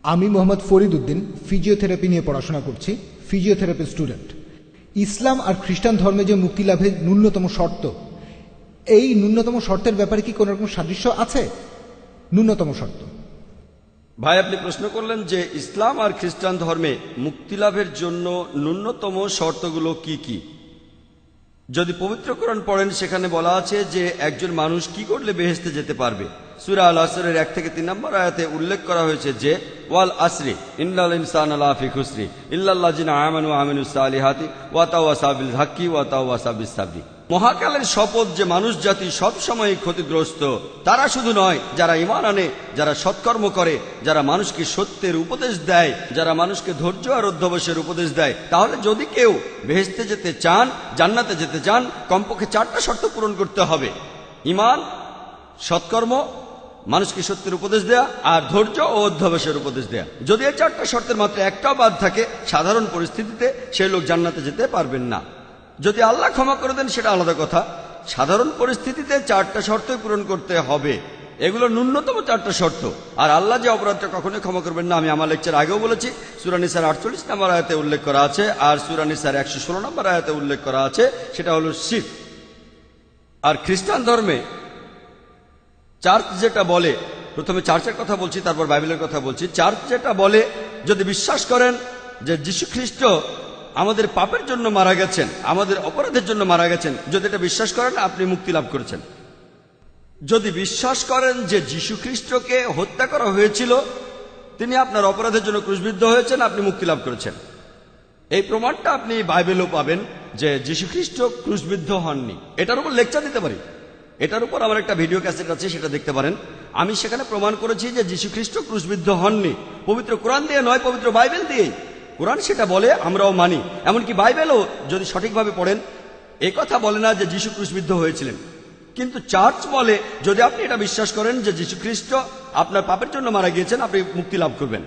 আমি মোহাম্মদ ফরিদ উদ্দিন ফিজিওথেরাপি নিয়ে পড়াশোনা করছি, ফিজিওথেরাপি স্টুডেন্ট। ইসলাম আর খ্রিস্টান ধর্মে যে মুক্তি লাভের ন্যূনতম শর্ত, এই ন্যূনতম শর্তের ব্যাপারে কি কোনো রকম সাদৃশ্য আছে? ন্যূনতম শর্ত ভাই, আপনি প্রশ্ন করলেন যে ইসলাম আর খ্রিস্টান ধর্মে মুক্তি লাভের জন্য ন্যূনতম শর্তগুলো কি কি। যদি পবিত্র কোরআন পড়েন সেখানে বলা আছে যে একজন মানুষ কি করলে বেহেশতে যেতে পারবে। সূরা আল আসরের 1 থেকে 3 নম্বর আয়াতে উল্লেখ করা হয়েছে যে ওয়াল আসরি ইন্নাল ইনসানা লাফি খুসরি ইল্লাল্লাযিনা আমানু ওয়া আমিলুস সালিহাতি ওয়া তাওয়াসা বিল হাক্কি ওয়া তাওয়াসা বিস সাবরি। মহাকালের শপথ যে মানুষ জাতি সব সময় ক্ষতিগ্রস্ত। তারা শুধু নয়, যারা ঈমান আনে, যারা সৎকর্ম করে, যারা মানুষকে সত্যের উপদেশ দেয়, যারা মানুষকে ধৈর্য আর অধ্যবসায়ের উপদেশ দেয়। তাহলে যদি কেউ বেহেশতে যেতে চান, জান্নাতে যেতে চান, কমপক্ষে 4টা শর্ত পূরণ করতে হবে: ঈমান, সৎকর্ম, মানুষকে সত্যের উপদেশ দেয়া আর ধৈর্য ও অধ্যবসায়ের উপদেশ দেয়া। যদি এই 4টা শর্তের মাত্র একটাও বাদ থাকে, সাধারণ পরিস্থিতিতে সেই লোক জান্নাতে যেতে পারবেন না। যদি আল্লাহ ক্ষমা করে দেন সেটা আলাদা কথা। সাধারণ পরিস্থিতিতে 4টা শর্তই পূরণ করতে হবে। এগুলো ন্যূনতম 4টা শর্ত। আর আল্লাহ যে অপরাধটা কখনোই ক্ষমা করবেন না, আমি আমার লেকচার আগেও বলেছি। সূরা নিসার 48 নম্বর আয়াতে উল্লেখ করা আছে, আর সূরা নিসার 116 নম্বর আয়াতে উল্লেখ করা আছে, সেটা হলো শিরক। আর খ্রিস্টান ধর্মে চার্চ যেটা বলে, প্রথমে চার্চের কথা বলছি, তারপর বাইবেলের কথা বলছি। চার্চ যেটা বলে, যদি বিশ্বাস করেন যে যীশু খ্রিস্ট আমাদের পাপের জন্য মারা গেছেন, আমাদের অপরাধের জন্য মারা গেছেন, যদি এটা বিশ্বাস করেন আপনি মুক্তি লাভ করেছেন। যদি বিশ্বাস করেন যে যীশু খ্রিস্টকে হত্যা করা হয়েছিল, তিনি আপনার অপরাধের জন্য ক্রুশবিদ্ধ হয়েছেন, আপনি মুক্তি লাভ করেছেন। এই প্রমাণটা আপনি বাইবেলেও পাবেন যে যীশু খ্রিস্ট ক্রুশবিদ্ধ হননি। এটার উপর লেকচার দিতে পারি, এটার উপর আমার একটা ভিডিও ক্যাসেট আছে, সেটা দেখতে পারেন। আমি সেখানে প্রমাণ করেছি যে যীশু খ্রিস্ট ক্রুশবিদ্ধ হননি। পবিত্র কোরআন দিয়ে নয়, পবিত্র বাইবেল দিয়েই। কোরআন সেটা বলে, আমরাও মানি। এমনকি বাইবেলও যদি সঠিকভাবে পড়েন, এই কথা বলে না যে যীশু ক্রুশবিদ্ধ হয়েছিলেন। কিন্তু চার্চ বলে, যদি আপনি এটা বিশ্বাস করেন যে যীশু খ্রিস্ট আপনার পাপের জন্য মারা গিয়েছেন, আপনি মুক্তি লাভ করবেন।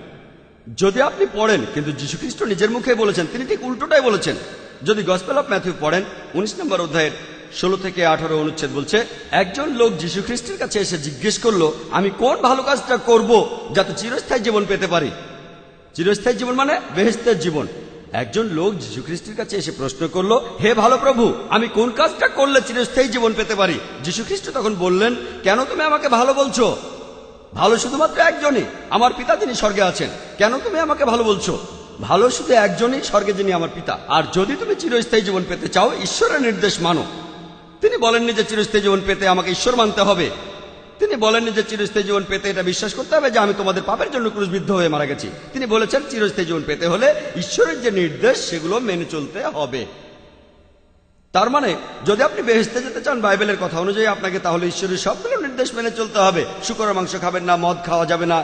যদি আপনি পড়েন, কিন্তু যীশু খ্রিস্ট নিজের মুখে বলেছেন, তিনি ঠিক উল্টোটাই বলেছেন। যদি গসপেল অফ ম্যাথিউ পড়েন 19 নম্বর অধ্যায়ের 16 থেকে 18 অনুচ্ছেদ বলছে, একজন লোক যীশু খ্রিস্টের কাছে এসে জিজ্ঞেস করলো, আমি কোন ভালো কাজটা করব যাতে চিরস্থায়ী জীবন পেতে পারি। চিরস্থায়ী জীবন মানে বেহেশতের জীবন। একজন লোক যীশু খ্রিস্টের কাছে এসে প্রশ্ন করলো, হে ভালো প্রভু, আমি কোন কাজটা করলে চিরস্থায়ী জীবন পেতে পারি? যীশু খ্রিস্ট তখন বললেন, কেন তুমি আমাকে ভালো বলছো? ভালো শুধুমাত্র একজনই, আমার পিতা যিনি স্বর্গে আছেন। কেন তুমি আমাকে ভালো বলছো? ভালো শুধু একজনই, স্বর্গে যিনি আমার পিতা। আর যদি তুমি চিরস্থায়ী জীবন পেতে চাও, ঈশ্বরের নির্দেশ মানো। তিনি বলেননি যে চিরস্থায়ী জীবন পেতে আমাকে ঈশ্বর মানতে হবে। তিনি বলেননি যে চিরস্থায়ী জীবন পেতে এটা বিশ্বাস করতে হবে যে আমি তোমাদের পাপের জন্য ক্রুশবিদ্ধ হয়ে মারা গেছি। তিনি বলেছেন চিরস্থায়ী জীবন পেতে হলে ঈশ্বরের যে নির্দেশ সেগুলো মেনে চলতে হবে। তার মানে যদি আপনি বেহেশতে যেতে চান বাইবেলের কথা অনুযায়ী, আপনাকে তাহলে ঈশ্বরের সবগুলো নির্দেশ মেনে চলতে হবে। শুকরের মাংস খাবেন না, মদ খাওয়া যাবে না,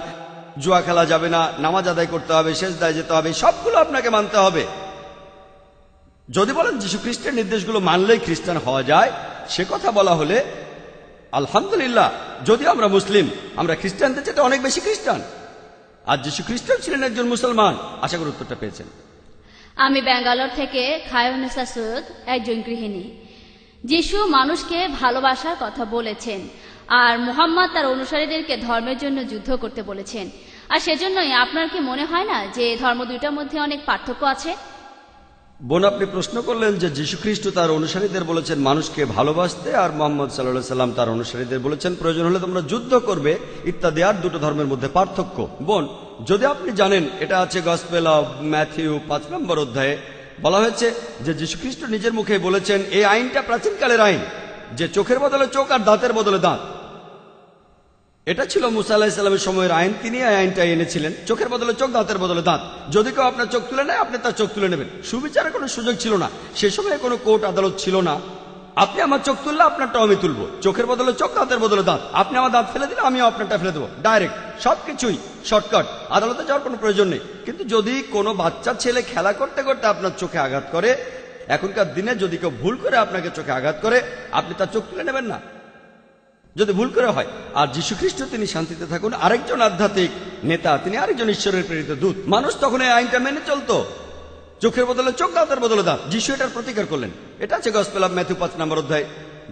জুয়া খেলা যাবে না, নামাজ আদায় করতে হবে, সেজদায় যেতে হবে, সবগুলো আপনাকে মানতে হবে। যদি বলেন যীশু খ্রিস্টের নির্দেশগুলো মানলেই খ্রিস্টান হওয়া যায়, সে কথা বলা হলে আলহামদুলিল্লাহ, যদি আমরা মুসলিম, আমরা খ্রিস্টানদের চেয়ে অনেক বেশি খ্রিস্টান। আর যীশু খ্রিস্টান ছিলেন একজন মুসলমান। আশা করি উত্তরটা পেয়েছেন। আমি ব্যাঙ্গালোর থেকে খায়রুন্নেসা সৈয়দ, একজন গৃহিণী। যিশু মানুষকে ভালোবাসার কথা বলেছেন, আর মুহাম্মদ তার অনুসারীদেরকে ধর্মের জন্য যুদ্ধ করতে বলেছেন। আর সেজন্যই আপনার কি মনে হয় না যে ধর্ম দুইটার মধ্যে অনেক পার্থক্য আছে? বোন, আপনি প্রশ্ন করলেন যে যীশু খ্রিস্ট তার অনুসারীদের বলেছেন মানুষকে ভালোবাসতে, আর মুহাম্মদ সাল্লাল্লাহু আলাইহি সাল্লাম তার অনুসারীদের বলেছেন প্রয়োজন হলে তোমরা যুদ্ধ করবে ইত্যাদি। আর দুটো ধর্মের মধ্যে পার্থক্য। বোন, যদি আপনি জানেন, এটা আছে গসপেল অফ ম্যাথিউ 5 নম্বর অধ্যায়ে বলা হয়েছে যে যীশু খ্রিস্ট নিজের মুখে বলেছেন, এই আইনটা প্রাচীনকালের আইন, যে চোখের বদলে চোখ আর দাঁতের বদলে দাঁত। এটা ছিল মুসা আলাইহিস সালামের সময়ের আইন। তিনি এই আইনটা এনেছিলেন, চোখের বদলে চোখ, দাঁতের বদলে দাঁত। যদি কেউ আপনার চোখ তুলে নেয়, আপনি তার চোখ তুলে নেবেন। সুবিচারের কোনো সুযোগ ছিল না, সে সময় কোনো কোর্ট আদালত ছিল না। আপনি আমার চোখ তুললে আপনারটাও আমি তুলবো। চোখের বদলে চোখ, দাঁতের বদলে দাঁত। আপনি আমার দাঁত ফেলে দিলে আমিও আপনারটা ফেলে দেবো। ডাইরেক্ট, সবকিছুই শর্টকাট, আদালতে যাওয়ার কোনো প্রয়োজন নেই। কিন্তু যদি কোনো বাচ্চা ছেলে খেলা করতে করতে আপনার চোখে আঘাত করে, এখনকার দিনে যদি কেউ ভুল করে আপনাকে চোখে আঘাত করে, আপনি তার চোখ তুলে নেবেন না, যদি ভুল করে হয়। আর যীশু খ্রিস্ট তিনি শান্তিতে থাকুন, আরেকজন আধ্যাত্মিক নেতা, তিনি আরেকজন ঈশ্বরের প্রেরিত দূত। মানুষ তখন এই আইনটা মেনে চলতো, চোখের বদলে চোখ, দাঁতের বদলে দাঁত। যিশু এটার প্রতিকার করলেন। এটা আছে গসপেল অফ ম্যাথিউ 5 নম্বর অধ্যায়,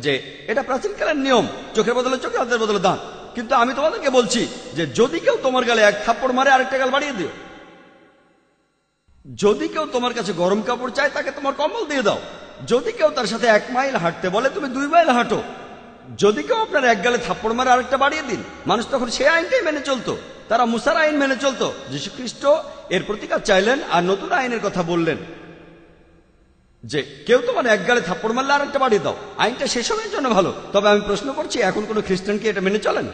যে এটা প্রাচীনকালের নিয়ম, চোখের বদলে চোখ, দাঁতের বদলে দাঁত। কিন্তু আমি তোমাদেরকে বলছি যে যদি কেউ তোমার গালে এক থাপ্পড় মারে আরেকটা গাল বাড়িয়ে দিও। যদি কেউ তোমার কাছে গরম কাপড় চায় তাকে তোমার কম্বল দিয়ে দাও। যদি কেউ তার সাথে 1 মাইল হাঁটতে বলে তুমি 2 মাইল হাঁটো। যদি কেউ আপনার এক গালে থাপ্পড় মারে আরেকটা বাড়িয়ে দিন। মানুষ তখন সেই আইনটাই মেনে চলতো, তারা মুসার আইন মেনে চলতো। যীশু খ্রিস্ট এর প্রতিকার চাইলেন আর নতুন আইনের কথা বললেন যে কেউ তোমার এক গালে থাপ্পড় মারলে আরেকটা বাড়িয়ে দাও। আইনটা সে সময়ের জন্য ভালো। তবে আমি প্রশ্ন করছি, এখন কোনো খ্রিস্টান কি এটা মেনে চলেন?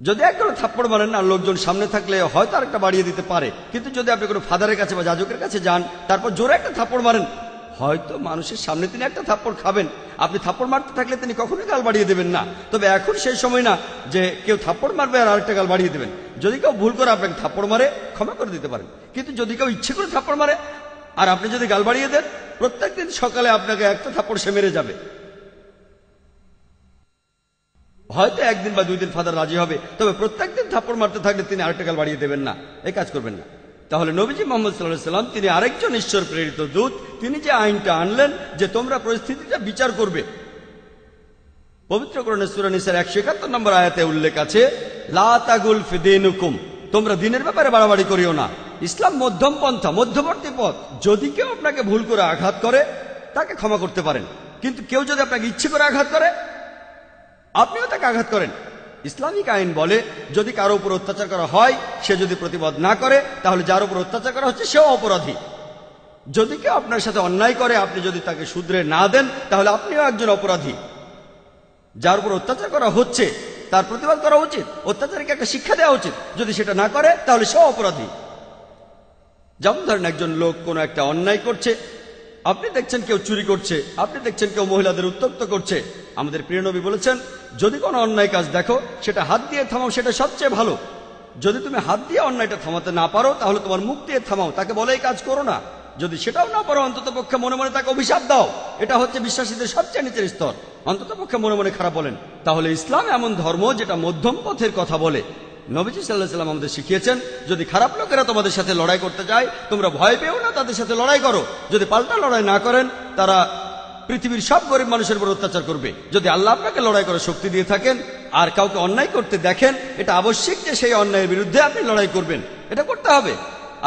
যদি এক গালে থাপ্পড় মারেন আর লোকজন সামনে থাকলে হয়তো আরেকটা বাড়িয়ে দিতে পারে, কিন্তু যদি আপনি কোনো ফাদারের কাছে বা যাজকের কাছে যান তারপর জোরে একটা থাপ্পড় মারেন, হয়তো মানুষের সামনে তিনি একটা থাপ্পড় খাবেন। আপনি থাপ্পড় মারতে থাকলে তিনি কখনোই গাল বাড়িয়ে দেবেন না। তবে এখন সেই সময় না যে কেউ থাপ্পড় মারবে আর আরেকটা গাল বাড়িয়ে দেবেন। যদি কেউ ভুল করে আপনাকে থাপ্পড় মারে ক্ষমা করে দিতে পারেন, কিন্তু যদি কেউ ইচ্ছে করে থাপ্পড় মারে আর আপনি যদি গাল বাড়িয়ে দেন, প্রত্যেকদিন সকালে আপনাকে একটা থাপ্পড় সে মেরে যাবে। হয়তো 1 দিন বা 2 দিন ফাদার রাজি হবে, তবে প্রত্যেকদিন থাপ্পড় মারতে থাকলে তিনি আরেকটা গাল বাড়িয়ে দেবেন না। এই কাজ করবেন না। তাহলে নবীজি মুহাম্মদ সাল্লাল্লাহু আলাইহি সাল্লাম তিনি আরেকজন ঈশ্বর প্রেরিত দূত। তিনি যে আইনটা আনলেন যে তোমরা পরিস্থিতিটা বিচার করবে, পবিত্র কোরআনে সূরা নিসার 171 নম্বর আয়াতে উল্লেখ আছে, লা তাগুল ফি দীনিকুম, তোমরা দিনের ব্যাপারে বাড়াবাড়ি করিও না। ইসলাম মধ্যম পন্থা, মধ্যবর্তী পথ। যদি কেউ আপনাকে ভুল করে আঘাত করে তাকে ক্ষমা করতে পারেন, কিন্তু কেউ যদি আপনাকে ইচ্ছে করে আঘাত করে আপনিও তাকে আঘাত করেন। ইসলামিক আইন বলে যদি কারো উপর অত্যাচার করা হয়, সে যদি প্রতিবাদ না করে তাহলে যার উপর অত্যাচার করা হচ্ছে সেও অপরাধী। যদি কেউ আপনার সাথে অন্যায় করে আপনি যদি তাকে শুধরে না দেন তাহলে আপনিও একজন অপরাধী। যার উপর অত্যাচার করা হচ্ছে তার প্রতিবাদ করা উচিত, অত্যাচারীকে একটা শিক্ষা দেওয়া উচিত। যদি সেটা না করে তাহলে সেও অপরাধী। যেমন ধরেন একজন লোক কোনো একটা অন্যায় করছে, আপনি দেখছেন কেউ চুরি করছে, আপনি দেখছেন কেউ মহিলাদের উত্ত্যক্ত করছে। আমাদের প্রিয় নবী বলেছেন যদি কোনো অন্যায় কাজ দেখো সেটা হাত দিয়ে থামাও, সেটা সবচেয়ে ভালো। যদি তুমি হাত দিয়ে অন্যায়টা থামাতে না পারো তাহলে তোমার মুখ দিয়ে থামাও, তাকে বলে এই কাজ করো না। যদি সেটাও না পারো অন্তত পক্ষে মনে মনে তাকে অভিশাপ দাও। এটা হচ্ছে বিশ্বাসীদের সবচেয়ে নিচের স্তর। অন্তত পক্ষে মনে মনে খারাপ বলেন। তাহলে ইসলাম এমন ধর্ম যেটা মধ্যম পথের কথা বলে। নবীজি সাল্লাল্লাহু আলাইহি সাল্লাম আমাদের শিখিয়েছেন যদি খারাপ লোকেরা তোমাদের সাথে লড়াই করতে যায় তোমরা ভয় পেও না, তাদের সাথে লড়াই করো। যদি পাল্টা লড়াই না করেন তারা পৃথিবীর সব গরিব মানুষের উপর অত্যাচার করবে। যদি আল্লাহ আপনাকে লড়াই করার শক্তি দিয়ে থাকেন আর কাউকে অন্যায় করতে দেখেন, এটা আবশ্যিক যে সেই অন্যায়ের বিরুদ্ধে আপনি লড়াই করবেন, এটা করতে হবে।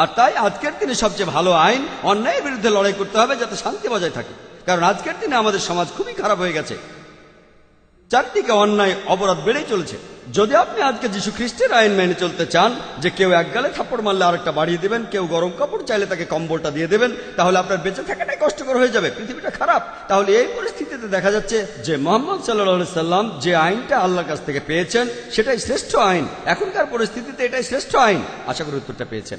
আর তাই আজকের দিনে সবচেয়ে ভালো আইন অন্যায়ের বিরুদ্ধে লড়াই করতে হবে যাতে শান্তি বজায় থাকে। কারণ আজকের দিনে আমাদের সমাজ খুবই খারাপ হয়ে গেছে, চারদিকে অন্যায় অপরাধ বেড়েই চলেছে। যদি আপনি আজকে যীশু খ্রিস্টের আইন মেনে চলতে চান যে কেউ এক গালে থাপ্পড় মারলে আরেকটা বাড়িয়ে দেবেন, কেউ গরম কাপড় চাইলে তাকে কম্বলটা দিয়ে দেবেন, তাহলে আপনার বেঁচে থাকাটাই কষ্টকর হয়ে যাবে, পৃথিবীটা খারাপ। তাহলে এই পরিস্থিতিতে দেখা যাচ্ছে যে মুহাম্মদ সাল্লাল্লাহু আলাইহি সাল্লাম যে আইনটা আল্লাহর কাছ থেকে পেয়েছেন সেটাই শ্রেষ্ঠ আইন। এখনকার পরিস্থিতিতে এটাই শ্রেষ্ঠ আইন। আশা করি উত্তরটা পেয়েছেন।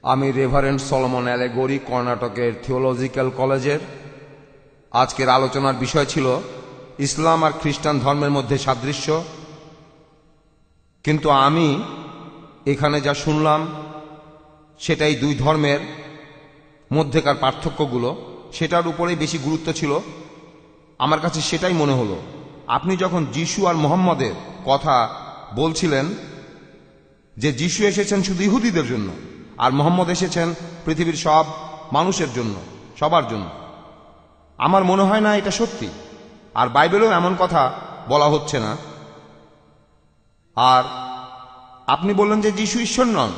আমি রেভারেন্ড সলোমন অ্যালেগরি, কর্ণাটকের থিওলজিক্যাল কলেজের। আজকের আলোচনার বিষয় ছিল ইসলাম আর খ্রিস্টান ধর্মের মধ্যে সাদৃশ্য। কিন্তু আমি এখানে যা শুনলাম সেটাই দুই ধর্মের মধ্যেকার পার্থক্যগুলো, সেটার উপরেই বেশি গুরুত্ব ছিল। আমার কাছে সেটাই মনে হলো। আপনি যখন যিশু আর মুহাম্মদের কথা বলছিলেন যে যিশু এসেছেন শুধু ইহুদিদের জন্য আর মুহাম্মদ এসেছেন পৃথিবীর সব মানুষের জন্য, সবার জন্য, আমার মনে হয় না এটা সত্যি। আর বাইবেলেও এমন কথা বলা হচ্ছে না। আর আপনি বললেন যে যিশু ঈশ্বর নন।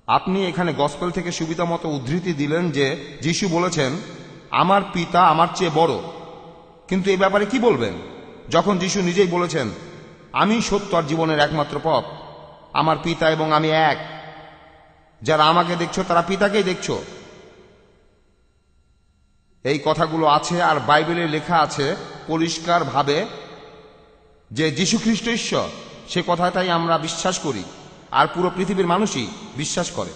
আপনি এখানে গসপেল থেকে সুবিধা মতো উদ্ধৃতি দিলেন যে যিশু বলেছেন আমার পিতা আমার চেয়ে বড়। কিন্তু এই ব্যাপারে কি বলবেন যখন যিশু নিজেই বলেছেন আমি সত্য আর জীবনের একমাত্র পথ, আমার পিতা এবং আমি এক, যারা আমাকে দেখছো তারা পিতাকেই দেখছো। এই কথাগুলো আছে আর বাইবেলে লেখা আছে পরিষ্কারভাবে যে যীশু খ্রিস্ট ঈশ্বর। সে কথাটাই আমরা বিশ্বাস করি আর পুরো পৃথিবীর মানুষই বিশ্বাস করে।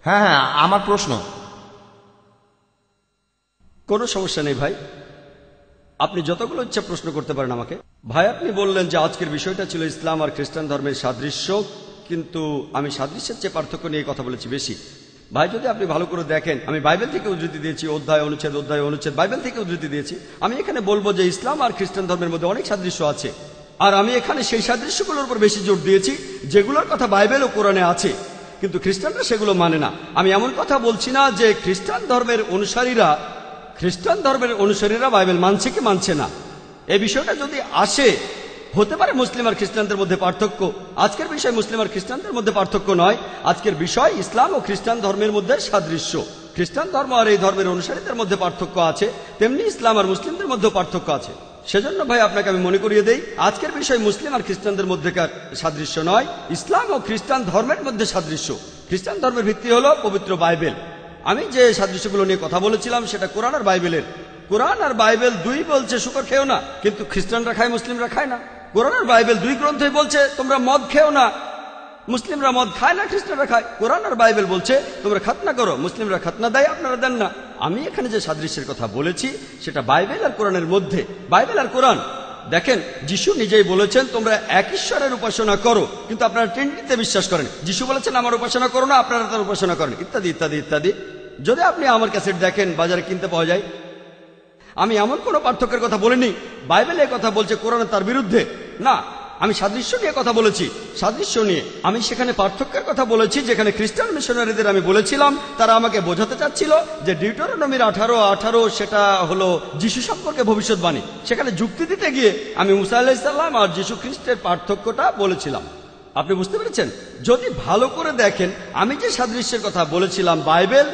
হ্যাঁ, আমার প্রশ্ন। কোনো সমস্যা নেই ভাই, আপনি যতগুলো ইচ্ছা প্রশ্ন করতে পারেন আমাকে। ভাই আপনি বললেন যে আজকের বিষয়টা ছিল ইসলাম আর খ্রিস্টান ধর্মের সাদৃশ্য, কিন্তু আমি সাদৃশ্যের চেয়ে পার্থক্য নিয়ে কথা বলেছি বেশি। ভাই যদি আপনি ভালো করে দেখেন, আমি বাইবেল থেকে উদ্ধৃতি দিয়েছি, অধ্যায় অনুচ্ছেদ বাইবেল থেকে উদ্ধৃতি দিয়েছি। আমি এখানে বলবো যে ইসলাম আর খ্রিস্টান ধর্মের মধ্যে অনেক সাদৃশ্য আছে, আর আমি এখানে সেই সাদৃশ্যগুলোর উপর বেশি জোর দিয়েছি যেগুলোর কথা বাইবেল ও কোরআনে আছে, কিন্তু খ্রিস্টানরা সেগুলো মানে না। আমি এমন কথা বলছি না যে খ্রিস্টান ধর্মের অনুসারীরা বাইবেল মানছে কি মানছে না। এই বিষয়টা যদি আসে হতে পারে মুসলিম আর খ্রিস্টানদের মধ্যে পার্থক্য। আজকের বিষয় মুসলিম আর খ্রিস্টানদের মধ্যে পার্থক্য নয়, আজকের বিষয় ইসলাম ও খ্রিস্টান ধর্মের মধ্যে সাদৃশ্য। খ্রিস্টান ধর্ম আর এই ধর্মের অনুসারীদের মধ্যে পার্থক্য আছে, তেমনি ইসলাম আর মুসলিমদের মধ্যে পার্থক্য আছে। সেজন্য ভাই আপনাকে আমি মনে করিয়ে দেই, আজকের বিষয় মুসলিম আর খ্রিস্টানদের মধ্যেকার সাদৃশ্য নয়, ইসলাম ও খ্রিস্টান ধর্মের মধ্যে সাদৃশ্য। খ্রিস্টান ধর্মের ভিত্তি হলো পবিত্র বাইবেল। আমি যে সাদৃশ্যগুলো নিয়ে কথা বলেছিলাম সেটা কোরআন আর বাইবেলের। কোরআন আর বাইবেল দুই বলছে শুকর খেও না, কিন্তু খ্রিস্টানরা খায়, মুসলিমরা খায় না। কোরআন আর বাইবেল দুই গ্রন্থই বলছে তোমরা মদ খেও না, মুসলিমরা মদ খায় না, খ্রিস্টানরা খায়। কোরআন আর বাইবেল বলছে তোমরা খাতনা করো, মুসলিমরা খাতনা দেয়, আপনারা দেন না। আমি এখানে যে সাদৃশ্যের কথা বলেছি সেটা বাইবেল আর কোরআনের মধ্যে। বাইবেল আর কোরআন দেখেন, যিশু নিজেই বলেছেন তোমরা এক ঈশ্বরের উপাসনা করো, কিন্তু আপনারা ট্রিনিটিতে বিশ্বাস করেন। যিশু বলেছেন আমার উপাসনা করো না, আপনারা তার উপাসনা করেন, ইত্যাদি ইত্যাদি ইত্যাদি। যদি আপনি আমার ক্যাসেট দেখেন বাজারে কিনতে পাওয়া যায়, আমি এমন কোনো পার্থক্যের কথা বলিনি। বাইবেল এই কথা বলছে, কোরআন তার বিরুদ্ধে না। আমি সাদৃশ্য নিয়ে কথা বলেছি, সাদৃশ্য নিয়ে। আমি সেখানে পার্থক্যের কথা বলেছি, যেখানে খ্রিস্টান মিশনারিদের আমি বলেছিলাম তারা আমাকে বোঝাতে চাচ্ছিল যে ডিউটেরোনমির 18:18 সেটা হলো যিশু সম্পর্কে ভবিষ্যৎবাণী। সেখানে যুক্তি দিতে গিয়ে আমি মুসা আলাইহিস সালাম আর যিশু খ্রিস্টের পার্থক্যটা বলেছিলাম। আপনি বুঝতে পেরেছেন? যদি ভালো করে দেখেন, আমি যে সাদৃশ্যের কথা বলেছিলাম বাইবেল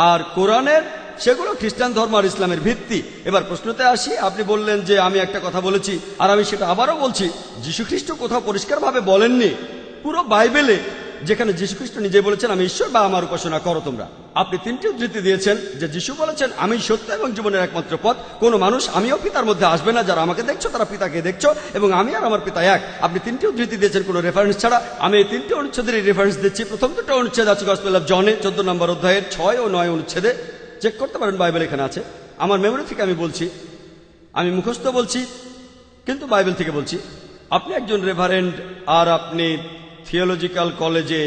আর কোরআনের, সেগুলো খ্রিস্টান ধর্ম আর ইসলামের ভিত্তি। এবার প্রশ্নতে আসি, আপনি বললেন যে আমি একটা কথা বলেছি, আর আমি সেটা আবারও বলছি। যীশুখ্রিস্ট কোথাও পরিষ্কারভাবে বলেননি পুরো বাইবেলে, যেখানে যীশুখ্রিস্ট নিজে বলেছেন আমি ঈশ্বর বা আমার উপাসনা করো তোমরা। আপনি 3টি উদ্ধৃতি দিয়েছেন যে যিশু বলেছেন আমি সত্য এবং জীবনের একমাত্র পথ, কোনো মানুষ আমিও পিতার মধ্যে আসবে না, যারা আমাকে দেখছো তারা পিতাকে দেখছো এবং আমি আর আমার পিতা এক। আপনি 3টি উদ্ধৃতি দিয়েছেন কোনো রেফারেন্স ছাড়া। আমি এই 3টি অনুচ্ছেদের রেফারেন্স দিচ্ছি। প্রথম দুটো অনুচ্ছেদ আছে গসপেল অফ জনে 14 নম্বর অধ্যায়ের 6 ও 9 অনুচ্ছেদে। চেক করতে পারেন, বাইবেল এখানে আছে। আমার মেমোরি থেকে আমি বলছি, আমি মুখস্থ বলছি, কিন্তু বাইবেল থেকে বলছি। আপনি একজন রেভারেন্ড আর আপনি থিওলজিক্যাল কলেজে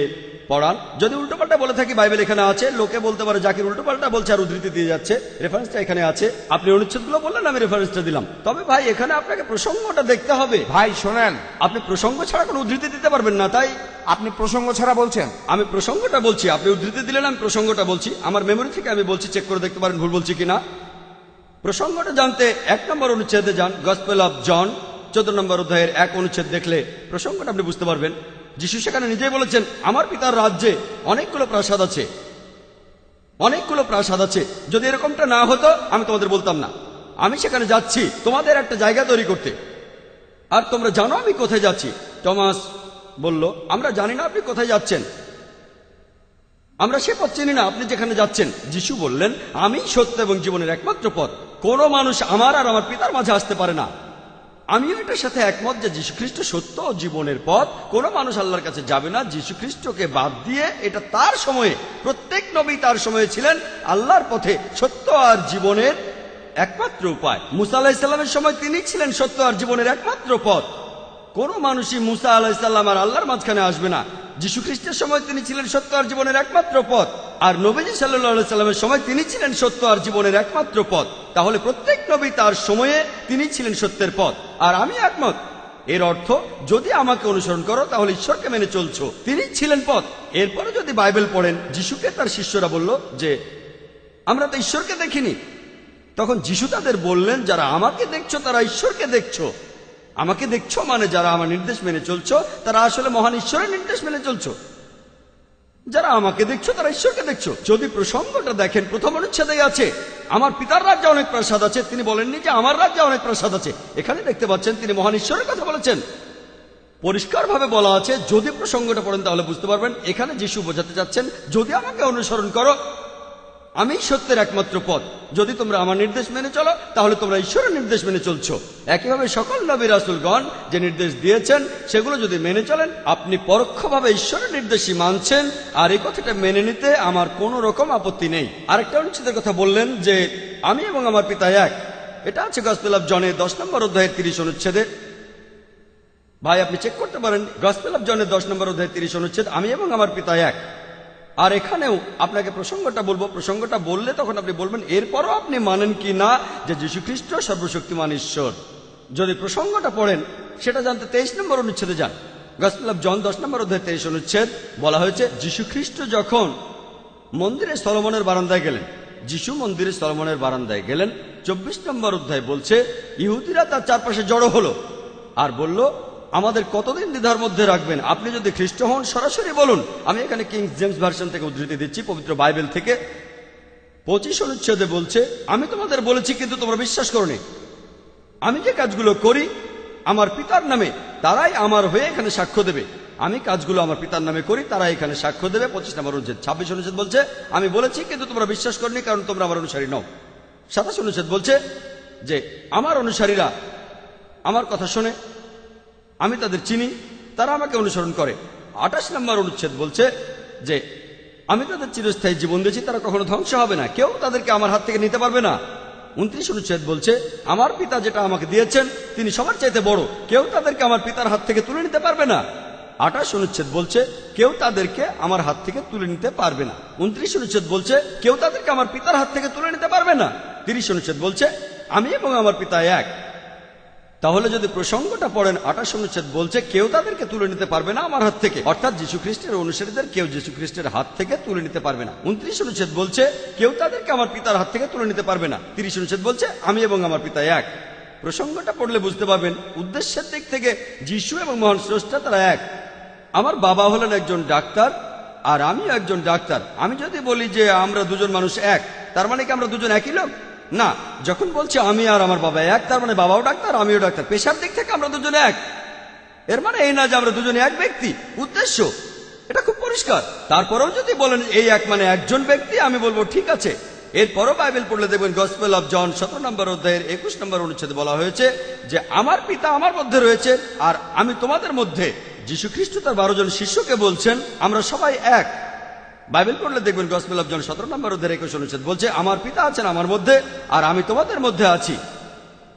পড়ান। যদি উল্টোপাল্টা বলে থাকি, বাইবেল এখানে আছে। লোকে বলতে পারে জাকির উল্টোপাল্টা বলছে আর উদ্ধৃতি দিয়ে যাচ্ছে। রেফারেন্সটা এখানে আছে। আপনি অনুচ্ছেদগুলো বললেন, আমি রেফারেন্সটা দিলাম। তবে ভাই এখানে আপনাকে প্রসঙ্গটা দেখতে হবে। ভাই শোনেন, আপনি প্রসঙ্গ ছাড়া কোনো উদ্ধৃতি দিতে পারবেন না, তাই আপনি প্রসঙ্গ ছাড়া বলছেন। আমি প্রসঙ্গটা বলছি, আপনি উদ্ধৃতি দিলেন, আমি প্রসঙ্গটা বলছি। আমার মেমোরি থেকে আমি বলছি, চেক করে দেখতে পারেন ভুল বলছি কিনা। প্রসঙ্গটা জানতে 1 নম্বর অনুচ্ছেদে যান, গসপেল অফ জন 14 নম্বর অধ্যায়ের 1 অনুচ্ছেদ দেখলে প্রসঙ্গটা আপনি বুঝতে পারবেন। যিশু সেখানে নিজেই বলেছেন আমার পিতার রাজ্যে অনেকগুলো প্রাসাদ আছে, অনেকগুলো প্রাসাদ আছে। যদি এরকমটা না হতো আমি তোমাদের বলতাম না। আমি সেখানে যাচ্ছি তোমাদের একটা জায়গা তৈরি করতে, আর তোমরা জানো আমি কোথায় যাচ্ছি। টমাস বলল আমরা জানি না আপনি কোথায় যাচ্ছেন, আমরা সে পথ চিনি না আপনি যেখানে যাচ্ছেন। যিশু বললেন আমি সত্য এবং জীবনের একমাত্র পথ, কোনো মানুষ আমার আর আমার পিতার মাঝে আসতে পারে না। আমিও এটার সাথে একমত যে যীশুখ্রিস্ট সত্য ও জীবনের পথ। কোনো মানুষ আল্লাহর কাছে যাবে না যীশুখ্রিস্টকে বাদ দিয়ে। এটা তার সময়ে, প্রত্যেক নবী তার সময়ে ছিলেন আল্লাহর পথে সত্য আর জীবনের একমাত্র উপায়। মুসা আলাইহিস সালামের সময় তিনি ছিলেন সত্য আর জীবনের একমাত্র পথ। কোনো মানুষই মুসা আলাইহিস সালাম আর আল্লাহর মাঝখানে আসবে না। যীশুখ্রিস্টের সময় তিনি ছিলেন সত্য আর জীবনের একমাত্র পথ, আর নবীজি সাল্লাল্লাহু আলাইহি সাল্লামের সময় তিনি ছিলেন সত্য আর জীবনের একমাত্র পথ। তাহলে প্রত্যেক নবী তার সময়ে তিনি ছিলেন সত্যের পথ, আর আমি একমত। এর অর্থ যদি আমাকে অনুসরণ করো তাহলে ঈশ্বরকে মেনে চলছো, তিনি ছিলেন পথ। এরপরে যদি বাইবেল পড়েন, যিশুকে তার শিষ্যরা বলল যে আমরা তো ঈশ্বরকে দেখিনি। তখন যিশু তাদের বললেন যারা আমাকে দেখছো তারা ঈশ্বরকে দেখছো। আমাকে দেখছো মানে যারা আমার নির্দেশ মেনে চলছো তারা আসলে মহান ঈশ্বরের নির্দেশ মেনে চলছো। যারা আমাকে দেখছো তারা ঈশ্বরকে দেখছো। যদি প্রসঙ্গটা দেখেন, প্রথম অনুচ্ছেদে আছে আমার পিতার রাজ্যে অনেক প্রাসাদ আছে। তিনি বলেননি যে আমার রাজ্যে অনেক প্রাসাদ আছে। এখানে দেখতে পাচ্ছেন তিনি মহান ঈশ্বরের কথা বলেছেন। পরিষ্কারভাবে বলা আছে। যদি প্রসঙ্গটা পড়েন তাহলে বুঝতে পারবেন এখানে যিশু বোঝাতে চাচ্ছেন যদি আমাকে অনুসরণ করো আমি সত্যের একমাত্র পথ। যদি তোমরা আমার নির্দেশ মেনে চলো তাহলে তোমরা ঈশ্বরের নির্দেশ মেনে চলছো। একইভাবে সকল নবী রাসূলগণ যে নির্দেশ দিয়েছেন সেগুলো যদি মেনে চলেন আপনি পরোক্ষভাবে ঈশ্বরের নির্দেশই মানছেন, আর এই কথাটা মেনে নিতে আমার কোনো রকম আপত্তি নেই। আরেকটা অনুচ্ছেদের কথা বললেন যে আমি এবং আমার পিতা এক। এটা আছে গসপেল অফ জনে 10 নম্বর অধ্যায়ের 30 অনুচ্ছেদে। ভাই আপনি চেক করতে পারেন, গসপেল অফ জনে 10 নম্বর অধ্যায়ের 30 অনুচ্ছেদ, আমি এবং আমার পিতা এক। আর এখানেও আপনাকে প্রসঙ্গটা বলবো, প্রসঙ্গটা বললে তখন আপনি বলবেন এরপরও আপনি মানেন কি না যে যীশুখ্রিস্ট সর্বশক্তিমান ঈশ্বর। যদি প্রসঙ্গটা পড়েন সেটা জানতে 23 নম্বর অনুচ্ছেদে যান। গসপেল অফ জন 10 নম্বর অধ্যায় 23 অনুচ্ছেদ বলা হয়েছে যীশুখ্রিস্ট যখন মন্দিরে সলোমনের বারান্দায় গেলেন, যিশু মন্দিরে সলোমনের বারান্দায় গেলেন। 24 নম্বর অধ্যায় বলছে ইহুদিরা তার চারপাশে জড়ো হলো। আর বলল, আমাদের কতদিন দ্বিধার মধ্যে রাখবেন? আপনি যদি খ্রিস্ট হন সরাসরি বলুন। আমি এখানে কিংস জেমস ভার্সন থেকে উদ্ধৃতি দিচ্ছি, পবিত্র বাইবেল থেকে 25 অনুচ্ছেদে বলছে, আমি তোমাদের বলেছি কিন্তু তোমরা বিশ্বাস করোনি। আমি যে কাজগুলো করি আমার পিতার নামে, তারাই আমার হয়ে এখানে সাক্ষ্য দেবে। আমি কাজগুলো আমার পিতার নামে করি, তারা এখানে সাক্ষ্য দেবে। 25 নম্বর অনুচ্ছেদ। 26 অনুচ্ছেদ বলছে, আমি বলেছি কিন্তু তোমরা বিশ্বাস করনি, কারণ তোমরা আমার অনুসারী নও। 27 অনুচ্ছেদ বলছে যে আমার অনুসারীরা আমার কথা শোনে, আমি তাদের চিনি, তারা আমাকে অনুসরণ করে। 28 নম্বর অনুচ্ছেদ বলছে যে আমি তাদের চিরস্থায়ী জীবন দিয়েছি, তারা কখনো ধ্বংস হবে না, কেউ তাদেরকে আমার হাত থেকে নিতে পারবে না। 29 অনুচ্ছেদ বলছে, আমার পিতা যেটা আমাকে দিয়েছেন তিনি সবার চাইতে বড়, কেউ তাদেরকে আমার পিতার হাত থেকে তুলে নিতে পারবে না। 28 অনুচ্ছেদ বলছে, কেউ তাদেরকে আমার হাত থেকে তুলে নিতে পারবে না। 29 অনুচ্ছেদ বলছে, কেউ তাদেরকে আমার পিতার হাত থেকে তুলে নিতে পারবে না। 30 অনুচ্ছেদ বলছে, আমি এবং আমার পিতা এক। তাহলে যদি প্রসঙ্গটা পড়েন, 28 অনুচ্ছেদ বলছে কেউ তাদেরকে তুলে নিতে পারবে না আমার হাত থেকে, অর্থাৎ যীশু খ্রিস্টের অনুসারীদের কেউ যীশু খ্রিস্টের হাত থেকে তুলে নিতে পারবে না। 29 অনুচ্ছেদ বলছে কেউ তাদেরকে আমার পিতার হাত থেকে তুলে নিতে পারবে না। 30 অনুচ্ছেদ বলছে আমি এবং আমার পিতা এক। প্রসঙ্গটা পড়লে বুঝতে পারবেন উদ্দেশ্যের দিক থেকে যীশু এবং মহান স্রষ্টা তারা এক। আমার বাবা হলেন একজন ডাক্তার আর আমিও একজন ডাক্তার। আমি যদি বলি যে আমরা দুজন মানুষ এক, তার মানে কি আমরা দুজন একই লোক? না। যখন বলছি আমি আর আমার বাবা এক, তার মানে বাবাও ডাক্তার আমিও ডাক্তার। পেশার দিক থেকে আমরা দুজনে এক, এর মানে এই না যে আমরা দুজনে এক ব্যক্তি। উদ্দেশ্য এটা খুব পরিষ্কার। তারপরেও যদি বলেন এই এক মানে একজন ব্যক্তি, আমি বলবো ঠিক আছে। এরপরও বাইবেল পড়লে দেখবেন গসপেল অফ জন 17 নম্বর অধ্যায়ের 21 নম্বর অনুচ্ছেদে বলা হয়েছে যে আমার পিতা আমার মধ্যে রয়েছে আর আমি তোমাদের মধ্যে। যীশু খ্রিস্ট তার 12 জন শিষ্যকে বলছেন আমরা সবাই এক। বাইবেল পড়লে দেখবেন গসপেল অফ জন 17 নম্বর অধ্যায়ের 21 অনুচ্ছেদ বলছে আমার পিতা আছেন আমার মধ্যে আর আমি তোমাদের মধ্যে আছি।